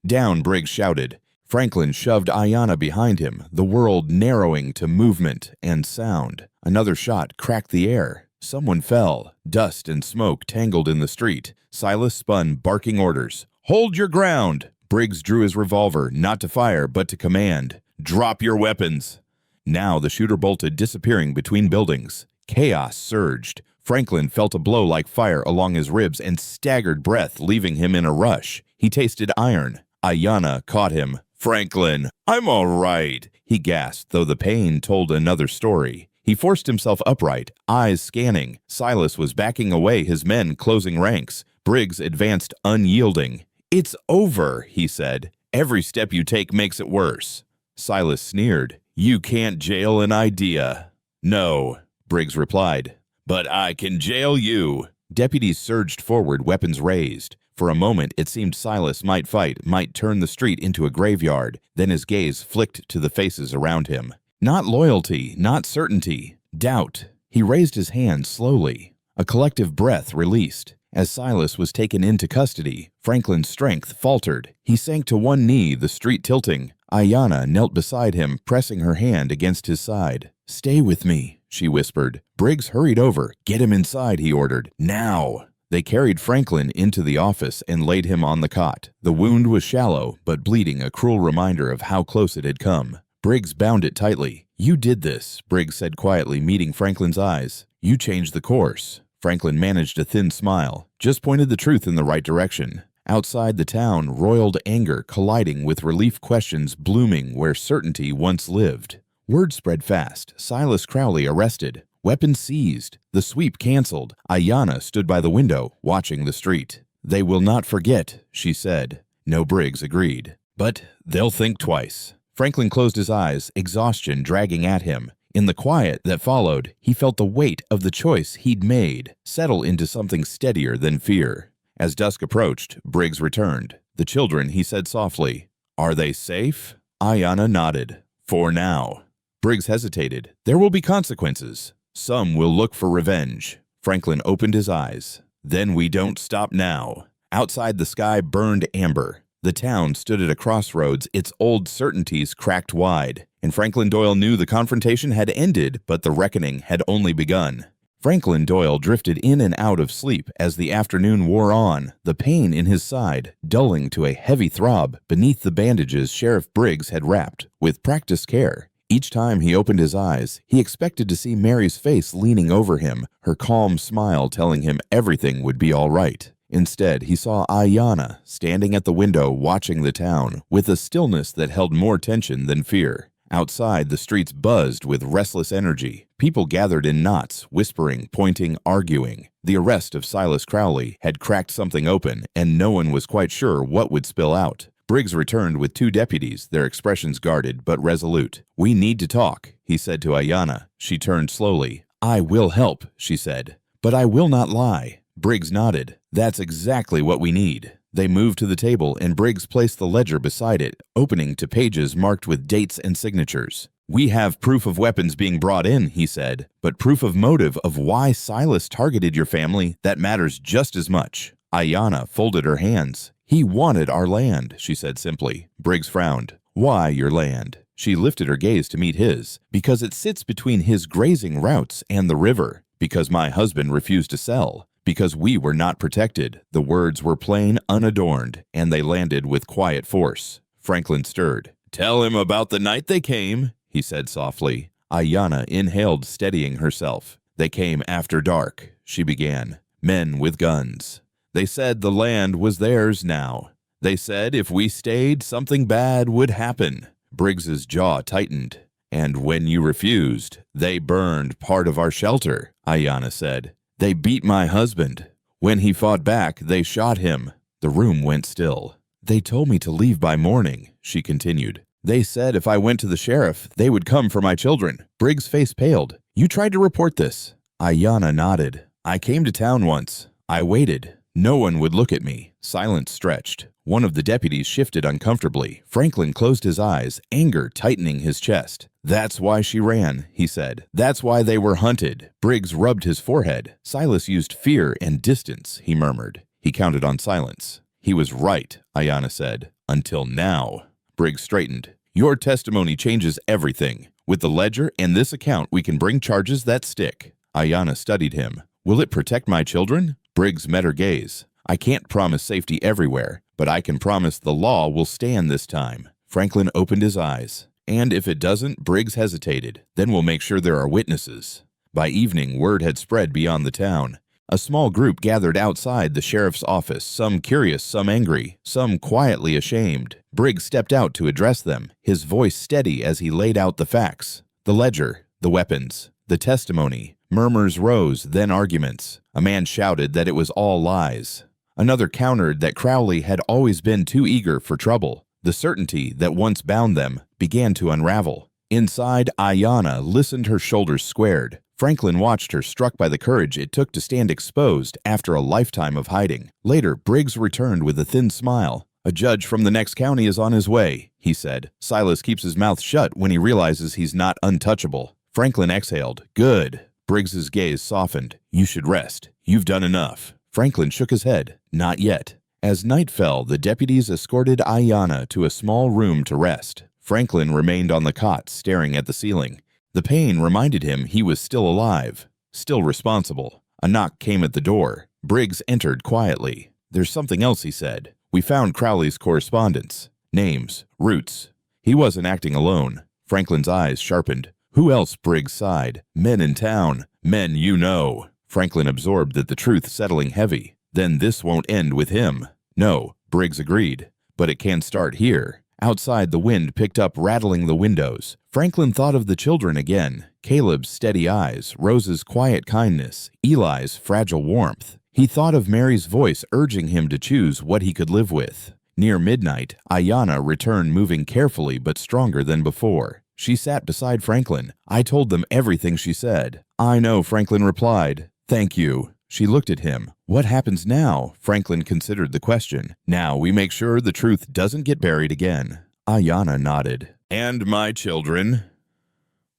Down, Briggs shouted. Franklin shoved Ayanna behind him, the world narrowing to movement and sound. Another shot cracked the air. Someone fell. Dust and smoke tangled in the street. Silas spun, barking orders. "Hold your ground!" Briggs drew his revolver, not to fire, but to command. "Drop your weapons!" Now the shooter bolted, disappearing between buildings. Chaos surged. Franklin felt a blow like fire along his ribs and staggered breath, leaving him in a rush. He tasted iron. Ayanna caught him. "Franklin, I'm all right," he gasped, though the pain told another story. He forced himself upright, eyes scanning. Silas was backing away, his men closing ranks. Briggs advanced unyielding. "It's over," he said. "Every step you take makes it worse." Silas sneered. "You can't jail an idea." "No," Briggs replied. "But I can jail you." Deputies surged forward, weapons raised. For a moment, it seemed Silas might fight, might turn the street into a graveyard. Then his gaze flicked to the faces around him. Not loyalty, not certainty, doubt. He raised his hand slowly. A collective breath released. As Silas was taken into custody, Franklin's strength faltered. He sank to one knee, the street tilting. Ayanna knelt beside him, pressing her hand against his side. "Stay with me," she whispered. Briggs hurried over. "Get him inside," he ordered. "Now!" They carried Franklin into the office and laid him on the cot. The wound was shallow, but bleeding, a cruel reminder of how close it had come. Briggs bound it tightly. "You did this," Briggs said quietly, meeting Franklin's eyes. "You changed the course." Franklin managed a thin smile, just pointed the truth in the right direction. Outside the town roiled anger, colliding with relief questions blooming where certainty once lived. Word spread fast. Silas Crowley arrested. Weapons seized. The sweep canceled. Ayanna stood by the window, watching the street. "They will not forget," she said. No, Briggs agreed. "But they'll think twice." Franklin closed his eyes, exhaustion dragging at him. In the quiet that followed, he felt the weight of the choice he'd made settle into something steadier than fear. As dusk approached, Briggs returned. "The children," he said softly. "Are they safe?" Ayanna nodded. "For now." Briggs hesitated. "There will be consequences. Some will look for revenge." Franklin opened his eyes. "Then we don't stop now." Outside, the sky burned amber. The town stood at a crossroads, its old certainties cracked wide. And Franklin Doyle knew the confrontation had ended, but the reckoning had only begun. Franklin Doyle drifted in and out of sleep as the afternoon wore on, the pain in his side dulling to a heavy throb beneath the bandages Sheriff Briggs had wrapped with practiced care. Each time he opened his eyes, he expected to see Mary's face leaning over him, her calm smile telling him everything would be all right. Instead, he saw Ayanna standing at the window watching the town with a stillness that held more tension than fear. Outside, the streets buzzed with restless energy. People gathered in knots, whispering, pointing, arguing. The arrest of Silas Crowley had cracked something open, and no one was quite sure what would spill out. Briggs returned with 2 deputies, their expressions guarded but resolute. "We need to talk," he said to Ayanna. She turned slowly. "I will help," she said, "but I will not lie." Briggs nodded. "That's exactly what we need." They moved to the table, and Briggs placed the ledger beside it, opening to pages marked with dates and signatures. "We have proof of weapons being brought in," he said, "but proof of motive of why Silas targeted your family, that matters just as much." Ayanna folded her hands. "He wanted our land," she said simply. Briggs frowned. "Why your land?" She lifted her gaze to meet his. "Because it sits between his grazing routes and the river. Because my husband refused to sell. Because we were not protected." The words were plain, unadorned, and they landed with quiet force. Franklin stirred. "Tell him about the night they came," he said softly. Ayanna inhaled, steadying herself. "They came after dark," she began. "Men with guns. They said the land was theirs now. They said if we stayed, something bad would happen." Briggs's jaw tightened. "And when you refused, they burned part of our shelter," Ayanna said. "They beat my husband. When he fought back, they shot him." The room went still. "They told me to leave by morning," she continued. "They said if I went to the sheriff, they would come for my children." Briggs' face paled. "You tried to report this?" Ayanna nodded. "I came to town once. I waited. No one would look at me." Silence stretched. One of the deputies shifted uncomfortably. Franklin closed his eyes, anger tightening his chest. "That's why she ran," he said. "That's why they were hunted." Briggs rubbed his forehead. "Silas used fear and distance," he murmured. He counted on silence. "He was right," Ayanna said. "Until now." Briggs straightened. "Your testimony changes everything. With the ledger and this account, we can bring charges that stick." Ayanna studied him. "Will it protect my children?" Briggs met her gaze. "I can't promise safety everywhere, but I can promise the law will stand this time." Franklin opened his eyes. "And if it doesn't," Briggs hesitated, "then we'll make sure there are witnesses." By evening, word had spread beyond the town. A small group gathered outside the sheriff's office, some curious, some angry, some quietly ashamed. Briggs stepped out to address them, his voice steady as he laid out the facts. The ledger, the weapons, the testimony. Murmurs rose, then arguments. A man shouted that it was all lies. Another countered that Crowley had always been too eager for trouble. The certainty that once bound them began to unravel. Inside, Ayanna listened, her shoulders squared. Franklin watched her, struck by the courage it took to stand exposed after a lifetime of hiding. Later, Briggs returned with a thin smile. "A judge from the next county is on his way," he said. "Silas keeps his mouth shut when he realizes he's not untouchable." Franklin exhaled. "Good." Briggs's gaze softened. "You should rest. You've done enough." Franklin shook his head. "Not yet." As night fell, the deputies escorted Ayanna to a small room to rest. Franklin remained on the cot, staring at the ceiling. The pain reminded him he was still alive, still responsible. A knock came at the door. Briggs entered quietly. "There's something else," he said. "We found Crowley's correspondence. Names, roots. He wasn't acting alone." Franklin's eyes sharpened. "Who else?" Briggs sighed. "Men in town. Men you know." Franklin absorbed that, the truth settling heavy. "Then this won't end with him." "No," Briggs agreed. "But it can start here." Outside, the wind picked up, rattling the windows. Franklin thought of the children again. Caleb's steady eyes, Rose's quiet kindness, Eli's fragile warmth. He thought of Mary's voice urging him to choose what he could live with. Near midnight, Ayanna returned, moving carefully but stronger than before. She sat beside Franklin. "I told them everything," she said. "I know," Franklin replied. "Thank you." She looked at him. "What happens now?" Franklin considered the question. "Now we make sure the truth doesn't get buried again." Ayanna nodded. "And my children?"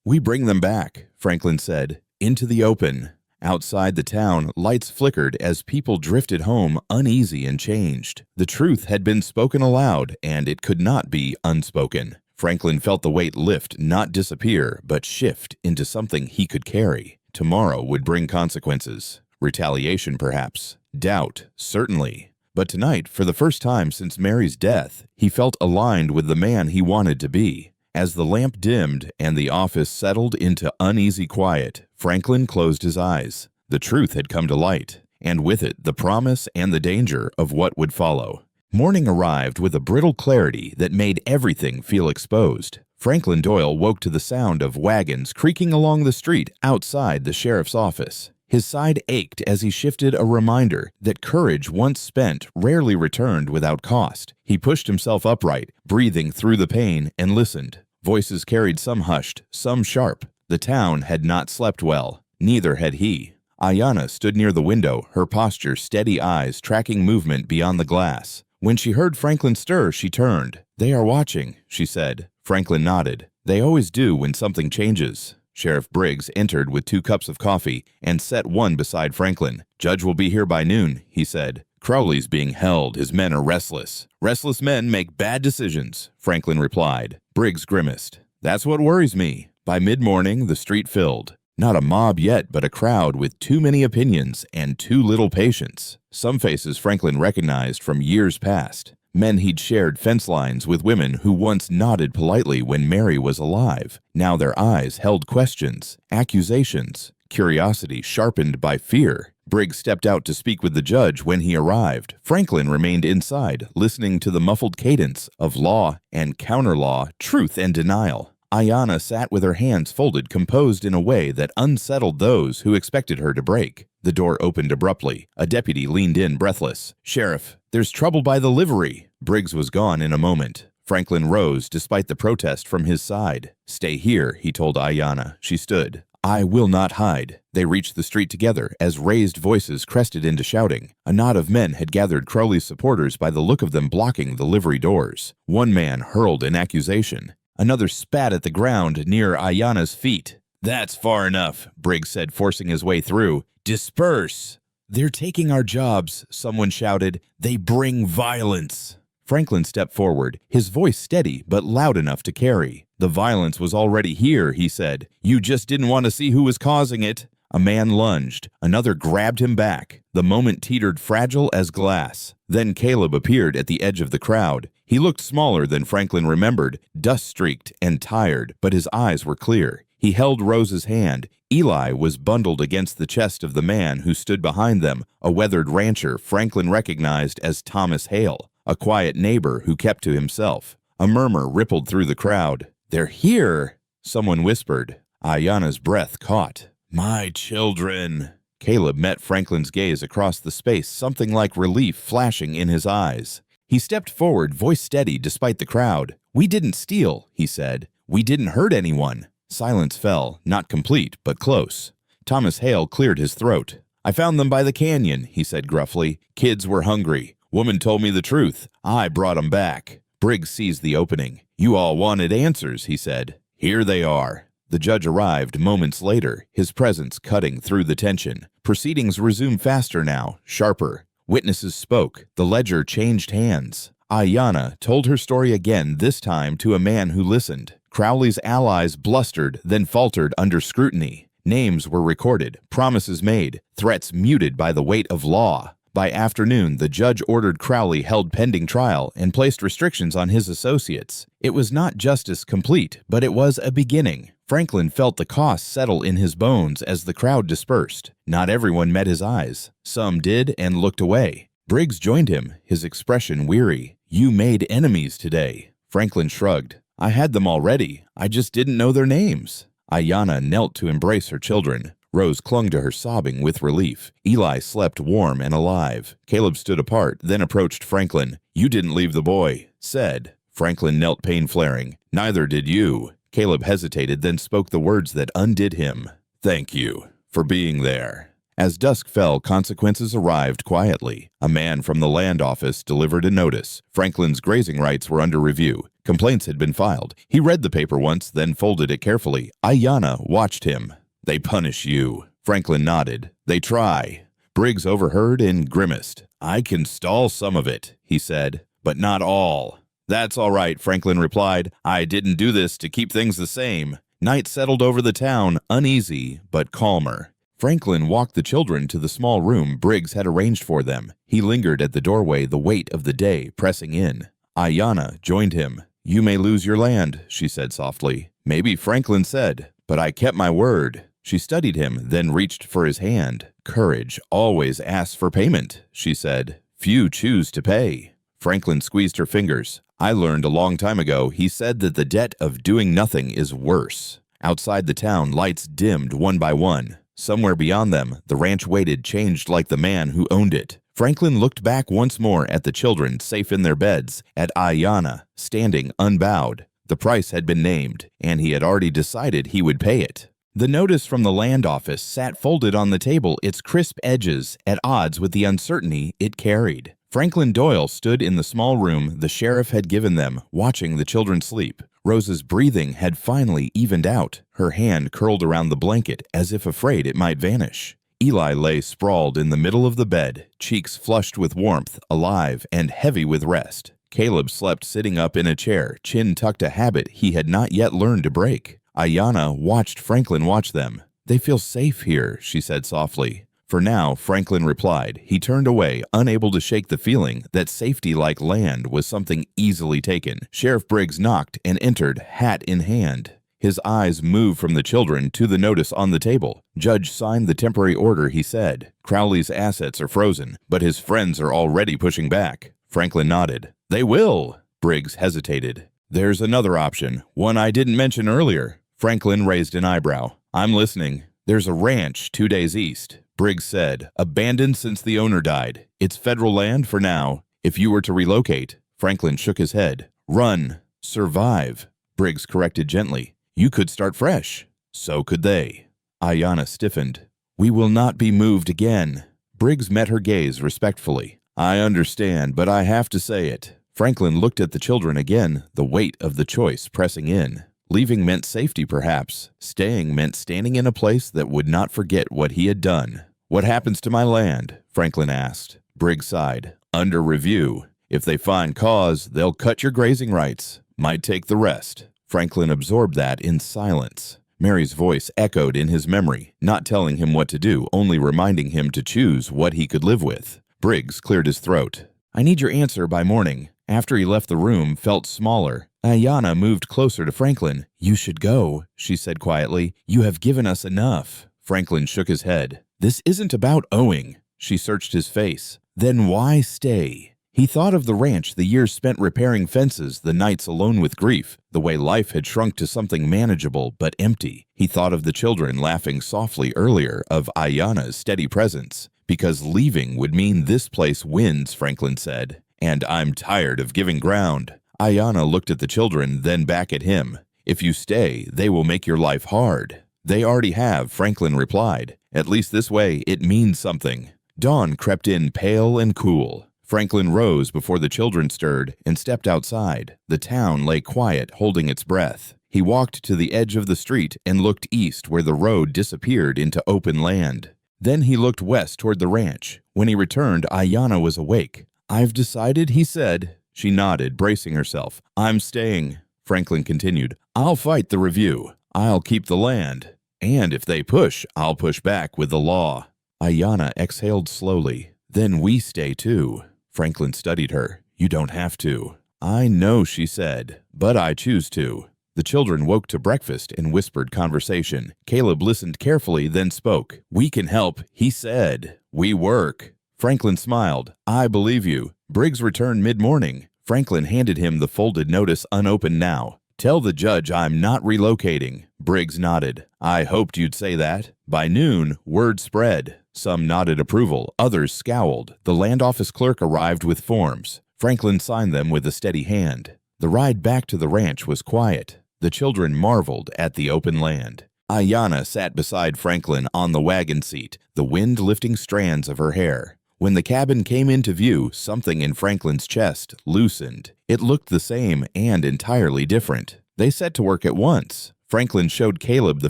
"We bring them back," Franklin said, "into the open." Outside the town, lights flickered as people drifted home, uneasy and changed. The truth had been spoken aloud, and it could not be unspoken. Franklin felt the weight lift, not disappear, but shift into something he could carry. Tomorrow would bring consequences. Retaliation, perhaps. Doubt, certainly. But tonight, for the first time since Mary's death, he felt aligned with the man he wanted to be. As the lamp dimmed and the office settled into uneasy quiet, Franklin closed his eyes. The truth had come to light, and with it the promise and the danger of what would follow. Morning arrived with a brittle clarity that made everything feel exposed. Franklin Doyle woke to the sound of wagons creaking along the street outside the sheriff's office. His side ached as he shifted, a reminder that courage once spent rarely returned without cost. He pushed himself upright, breathing through the pain, and listened. Voices carried, some hushed, some sharp. The town had not slept well. Neither had he. Ayanna stood near the window, her posture steady, eyes tracking movement beyond the glass. When she heard Franklin stir, she turned. "They are watching," she said. Franklin nodded. "They always do when something changes." Sheriff Briggs entered with 2 cups of coffee and set one beside Franklin. "Judge will be here by noon," he said. "Crowley's being held. His men are restless." "Restless men make bad decisions," Franklin replied. Briggs grimaced. "That's what worries me." By mid-morning, the street filled. Not a mob yet, but a crowd with too many opinions and too little patience. Some faces Franklin recognized from years past. Men he'd shared fence lines with, women who once nodded politely when Mary was alive. Now their eyes held questions, accusations, curiosity sharpened by fear. Briggs stepped out to speak with the judge when he arrived. Franklin remained inside, listening to the muffled cadence of law and counter-law, truth and denial. Ayanna sat with her hands folded, composed in a way that unsettled those who expected her to break. The door opened abruptly. A deputy leaned in, breathless. "Sheriff, there's trouble by the livery." Briggs was gone in a moment. Franklin rose despite the protest from his side. "Stay here," he told Ayanna. She stood. "I will not hide." They reached the street together as raised voices crested into shouting. A knot of men had gathered Crowley's supporters by the look of them blocking the livery doors. One man hurled an accusation. Another spat at the ground near Ayanna's feet. "That's far enough," Briggs said, forcing his way through. "Disperse." "They're taking our jobs," someone shouted. "They bring violence." Franklin stepped forward, his voice steady but loud enough to carry. "The violence was already here," he said. "You just didn't want to see who was causing it." A man lunged. Another grabbed him back. The moment teetered, fragile as glass. Then Caleb appeared at the edge of the crowd. He looked smaller than Franklin remembered, dust-streaked and tired, but his eyes were clear. He held Rose's hand. Eli was bundled against the chest of the man who stood behind them, a weathered rancher Franklin recognized as Thomas Hale, a quiet neighbor who kept to himself. A murmur rippled through the crowd. "They're here," someone whispered. Ayanna's breath caught. "My children." Caleb met Franklin's gaze across the space, something like relief flashing in his eyes. He stepped forward, voice steady despite the crowd. "We didn't steal," he said. "We didn't hurt anyone." Silence fell, not complete, but close. Thomas Hale cleared his throat. "I found them by the canyon," he said gruffly. "Kids were hungry. Woman told me the truth. I brought 'em back." Briggs seized the opening. "You all wanted answers," he said. "Here they are." The judge arrived moments later, his presence cutting through the tension. Proceedings resumed faster now, sharper. Witnesses spoke. The ledger changed hands. Ayanna told her story again, this time to a man who listened. Crowley's allies blustered, then faltered under scrutiny. Names were recorded, promises made, threats muted by the weight of law. By afternoon, the judge ordered Crowley held pending trial and placed restrictions on his associates. It was not justice complete, but it was a beginning. Franklin felt the cost settle in his bones as the crowd dispersed. Not everyone met his eyes. Some did and looked away. Briggs joined him, his expression weary. "You made enemies today." Franklin shrugged. "I had them already. I just didn't know their names." Ayanna knelt to embrace her children. Rose clung to her, sobbing with relief. Eli slept warm and alive. Caleb stood apart, then approached Franklin. "You didn't leave the boy," said. Franklin knelt, pain flaring. "Neither did you." Caleb hesitated, then spoke the words that undid him. "Thank you for being there." As dusk fell, consequences arrived quietly. A man from the land office delivered a notice. Franklin's grazing rights were under review. Complaints had been filed. He read the paper once, then folded it carefully. Ayanna watched him. "They punish you." Franklin nodded. "They try." Briggs overheard and grimaced. "I can stall some of it," he said, "but not all." "That's all right," Franklin replied. "I didn't do this to keep things the same." Night settled over the town, uneasy but calmer. Franklin walked the children to the small room Briggs had arranged for them. He lingered at the doorway, the weight of the day pressing in. Ayanna joined him. "You may lose your land," she said softly. "Maybe," Franklin said, "but I kept my word." She studied him, then reached for his hand. "Courage always asks for payment," she said. "Few choose to pay." Franklin squeezed her fingers. I learned a long time ago he said that the debt of doing nothing is worse. Outside the town, lights dimmed one by one. Somewhere beyond them, the ranch waited, changed like the man who owned it. Franklin looked back once more at the children safe in their beds, at Ayanna, standing unbowed. The price had been named, and he had already decided he would pay it. The notice from the land office sat folded on the table, its crisp edges at odds with the uncertainty it carried. Franklin Doyle stood in the small room the sheriff had given them, watching the children sleep. Rose's breathing had finally evened out, her hand curled around the blanket as if afraid it might vanish. Eli lay sprawled in the middle of the bed, cheeks flushed with warmth, alive and heavy with rest. Caleb slept sitting up in a chair, chin tucked, a habit he had not yet learned to break. Ayanna watched Franklin watch them. "They feel safe here," she said softly. For now, Franklin replied. He turned away, unable to shake the feeling that safety like land was something easily taken. Sheriff Briggs knocked and entered, hat in hand. His eyes moved from the children to the notice on the table. "Judge signed the temporary order," he said. "Crowley's assets are frozen, but his friends are already pushing back." Franklin nodded. "They will." Briggs hesitated. "There's another option, one I didn't mention earlier." Franklin raised an eyebrow. "I'm listening." "There's a ranch 2 days east," Briggs said, "abandoned since the owner died. It's federal land for now. If you were to relocate," Franklin shook his head. "Run. Survive," Briggs corrected gently. "You could start fresh." "So could they." Ayanna stiffened. "We will not be moved again." Briggs met her gaze respectfully. "I understand, but I have to say it." Franklin looked at the children again, the weight of the choice pressing in. Leaving meant safety, perhaps. Staying meant standing in a place that would not forget what he had done. "What happens to my land?" Franklin asked. Briggs sighed. "Under review. If they find cause, they'll cut your grazing rights. Might take the rest." Franklin absorbed that in silence. Mary's voice echoed in his memory, not telling him what to do, only reminding him to choose what he could live with. Briggs cleared his throat. "I need your answer by morning." After he left the room, felt smaller. Ayanna moved closer to Franklin. "You should go," she said quietly. "You have given us enough." Franklin shook his head. "This isn't about owing." She searched his face. "Then why stay?" He thought of the ranch, the years spent repairing fences, the nights alone with grief, the way life had shrunk to something manageable but empty. He thought of the children laughing softly earlier, of Ayanna's steady presence. "Because leaving would mean this place wins," Franklin said. "And I'm tired of giving ground." Ayanna looked at the children, then back at him. "If you stay, they will make your life hard." "They already have," Franklin replied. "At least this way, it means something." Dawn crept in pale and cool. Franklin rose before the children stirred and stepped outside. The town lay quiet, holding its breath. He walked to the edge of the street and looked east where the road disappeared into open land. Then he looked west toward the ranch. When he returned, Ayanna was awake. "I've decided," he said. She nodded, bracing herself. "I'm staying," Franklin continued. "I'll fight the review. I'll keep the land. And if they push, I'll push back with the law." Ayanna exhaled slowly. "Then we stay too." Franklin studied her. "You don't have to." "I know," she said, "but I choose to." The children woke to breakfast and whispered conversation. Caleb listened carefully, then spoke. "We can help," he said. "We work." Franklin smiled. "I believe you." Briggs returned mid-morning. Franklin handed him the folded notice, unopened now. "Tell the judge I'm not relocating." Briggs nodded. "I hoped you'd say that." By noon, word spread. Some nodded approval, others scowled. The land office clerk arrived with forms. Franklin signed them with a steady hand. The ride back to the ranch was quiet. The children marveled at the open land. Ayanna sat beside Franklin on the wagon seat, the wind lifting strands of her hair. When the cabin came into view, something in Franklin's chest loosened. It looked the same and entirely different. They set to work at once. Franklin showed Caleb the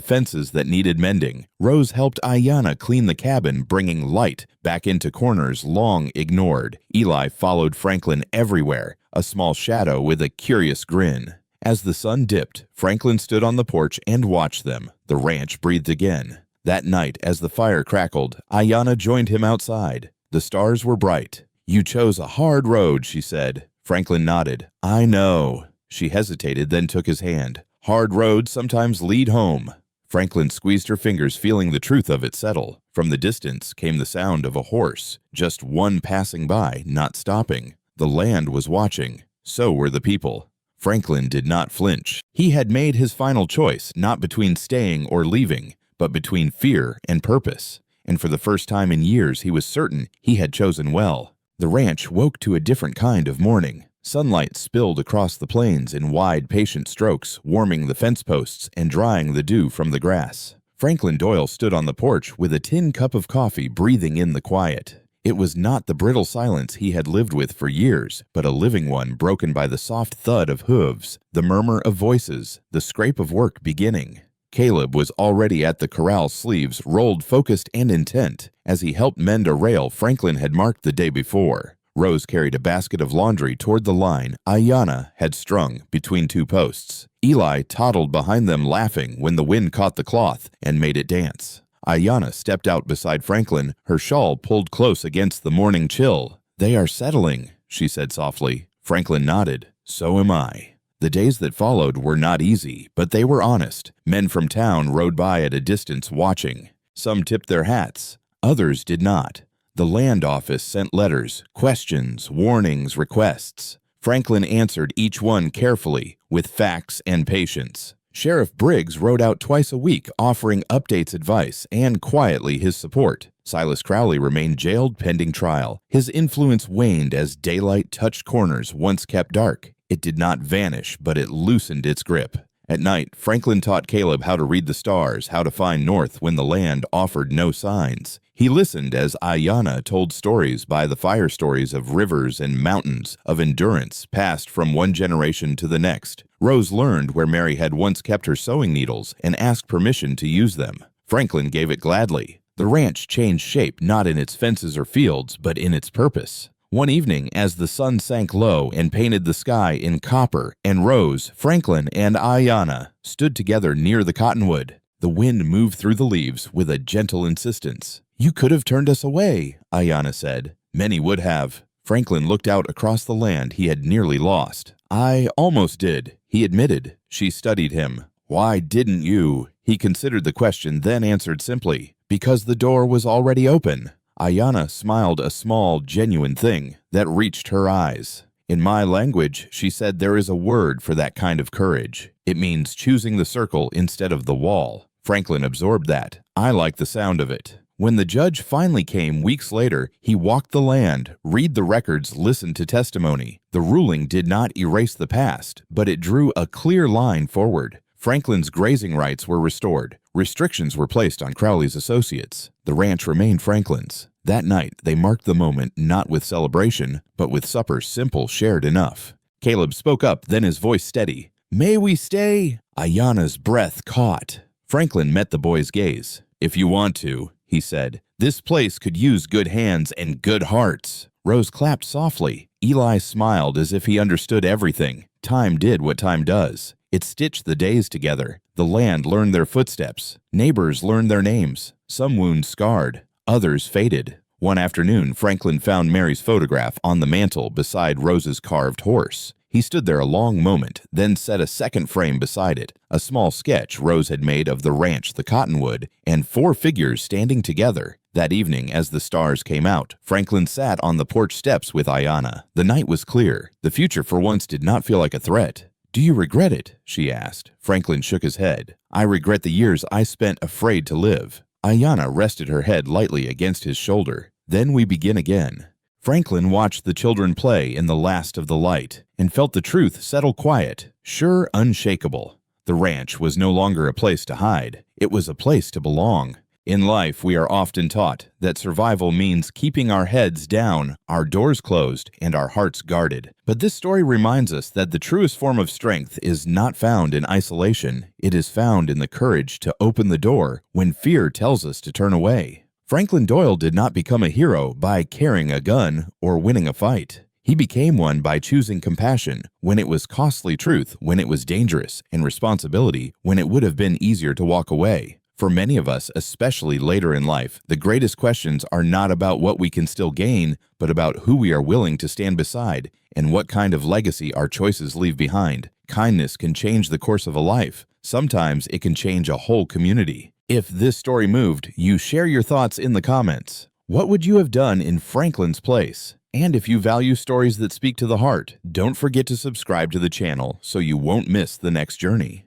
fences that needed mending. Rose helped Ayanna clean the cabin, bringing light back into corners long ignored. Eli followed Franklin everywhere, a small shadow with a curious grin. As the sun dipped, Franklin stood on the porch and watched them. The ranch breathed again. That night, as the fire crackled, Ayanna joined him outside. The stars were bright. "You chose a hard road," she said. Franklin nodded. "I know." She hesitated, then took his hand. "Hard roads sometimes lead home." Franklin squeezed her fingers, feeling the truth of it settle. From the distance came the sound of a horse, just one passing by, not stopping. The land was watching. So were the people. Franklin did not flinch. He had made his final choice, not between staying or leaving, but between fear and purpose. And for the first time in years, he was certain he had chosen well. The ranch woke to a different kind of morning. Sunlight spilled across the plains in wide, patient strokes, warming the fence posts and drying the dew from the grass. Franklin Doyle stood on the porch with a tin cup of coffee, breathing in the quiet. It was not the brittle silence he had lived with for years, but a living one broken by the soft thud of hooves, the murmur of voices, the scrape of work beginning. Caleb was already at the corral sleeves, rolled, focused, and intent, as he helped mend a rail Franklin had marked the day before. Rose carried a basket of laundry toward the line Ayanna had strung between two posts. Eli toddled behind them laughing when the wind caught the cloth and made it dance. Ayanna stepped out beside Franklin, her shawl pulled close against the morning chill. "They are settling," she said softly. Franklin nodded. "So am I." The days that followed were not easy, but they were honest. Men from town rode by at a distance watching. Some tipped their hats. Others did not. The land office sent letters, questions, warnings, requests. Franklin answered each one carefully, with facts and patience. Sheriff Briggs rode out twice a week, offering updates, advice, and quietly his support. Silas Crowley remained jailed pending trial. His influence waned as daylight touched corners once kept dark. It did not vanish, but it loosened its grip. At night, Franklin taught Caleb how to read the stars, how to find north when the land offered no signs. He listened as Ayanna told stories by the fire stories of rivers and mountains, of endurance passed from one generation to the next. Rose learned where Mary had once kept her sewing needles and asked permission to use them. Franklin gave it gladly. The ranch changed shape not in its fences or fields, but in its purpose. One evening, as the sun sank low and painted the sky in copper and rose, Franklin and Ayanna stood together near the cottonwood. The wind moved through the leaves with a gentle insistence. "You could have turned us away," Ayanna said. "Many would have." Franklin looked out across the land he had nearly lost. "I almost did," he admitted. She studied him. "Why didn't you?" He considered the question, then answered simply, "Because the door was already open." Ayanna smiled, a small, genuine thing that reached her eyes. "In my language," she said, "there is a word for that kind of courage. It means choosing the circle instead of the wall." Franklin absorbed that. "I like the sound of it." When the judge finally came weeks later, he walked the land, read the records, listened to testimony. The ruling did not erase the past, but it drew a clear line forward. Franklin's grazing rights were restored. Restrictions were placed on Crowley's associates. The ranch remained Franklin's. That night, they marked the moment not with celebration, but with supper simple, shared enough. Caleb spoke up, then his voice steady. "May we stay?" Ayanna's breath caught. Franklin met the boy's gaze. "If you want to," he said. "This place could use good hands and good hearts." Rose clapped softly. Eli smiled as if he understood everything. Time did what time does. It stitched the days together. The land learned their footsteps. Neighbors learned their names. Some wounds scarred. Others faded. One afternoon, Franklin found Mary's photograph on the mantel beside Rose's carved horse. He stood there a long moment, then set a second frame beside it, a small sketch Rose had made of the ranch, the cottonwood, and 4 figures standing together. That evening, as the stars came out, Franklin sat on the porch steps with Ayanna. The night was clear. The future for once did not feel like a threat. "Do you regret it?" she asked. Franklin shook his head. "I regret the years I spent afraid to live." Ayanna rested her head lightly against his shoulder. "Then we begin again." Franklin watched the children play in the last of the light and felt the truth settle quiet, sure, unshakable. The ranch was no longer a place to hide. It was a place to belong. In life, we are often taught that survival means keeping our heads down, our doors closed, and our hearts guarded. But this story reminds us that the truest form of strength is not found in isolation. It is found in the courage to open the door when fear tells us to turn away. Franklin Doyle did not become a hero by carrying a gun or winning a fight. He became one by choosing compassion when it was costly, truth when it was dangerous, and responsibility when it would have been easier to walk away. For many of us, especially later in life, the greatest questions are not about what we can still gain, but about who we are willing to stand beside and what kind of legacy our choices leave behind. Kindness can change the course of a life. Sometimes it can change a whole community. If this story moved you, share your thoughts in the comments. What would you have done in Franklin's place? And if you value stories that speak to the heart, don't forget to subscribe to the channel so you won't miss the next journey.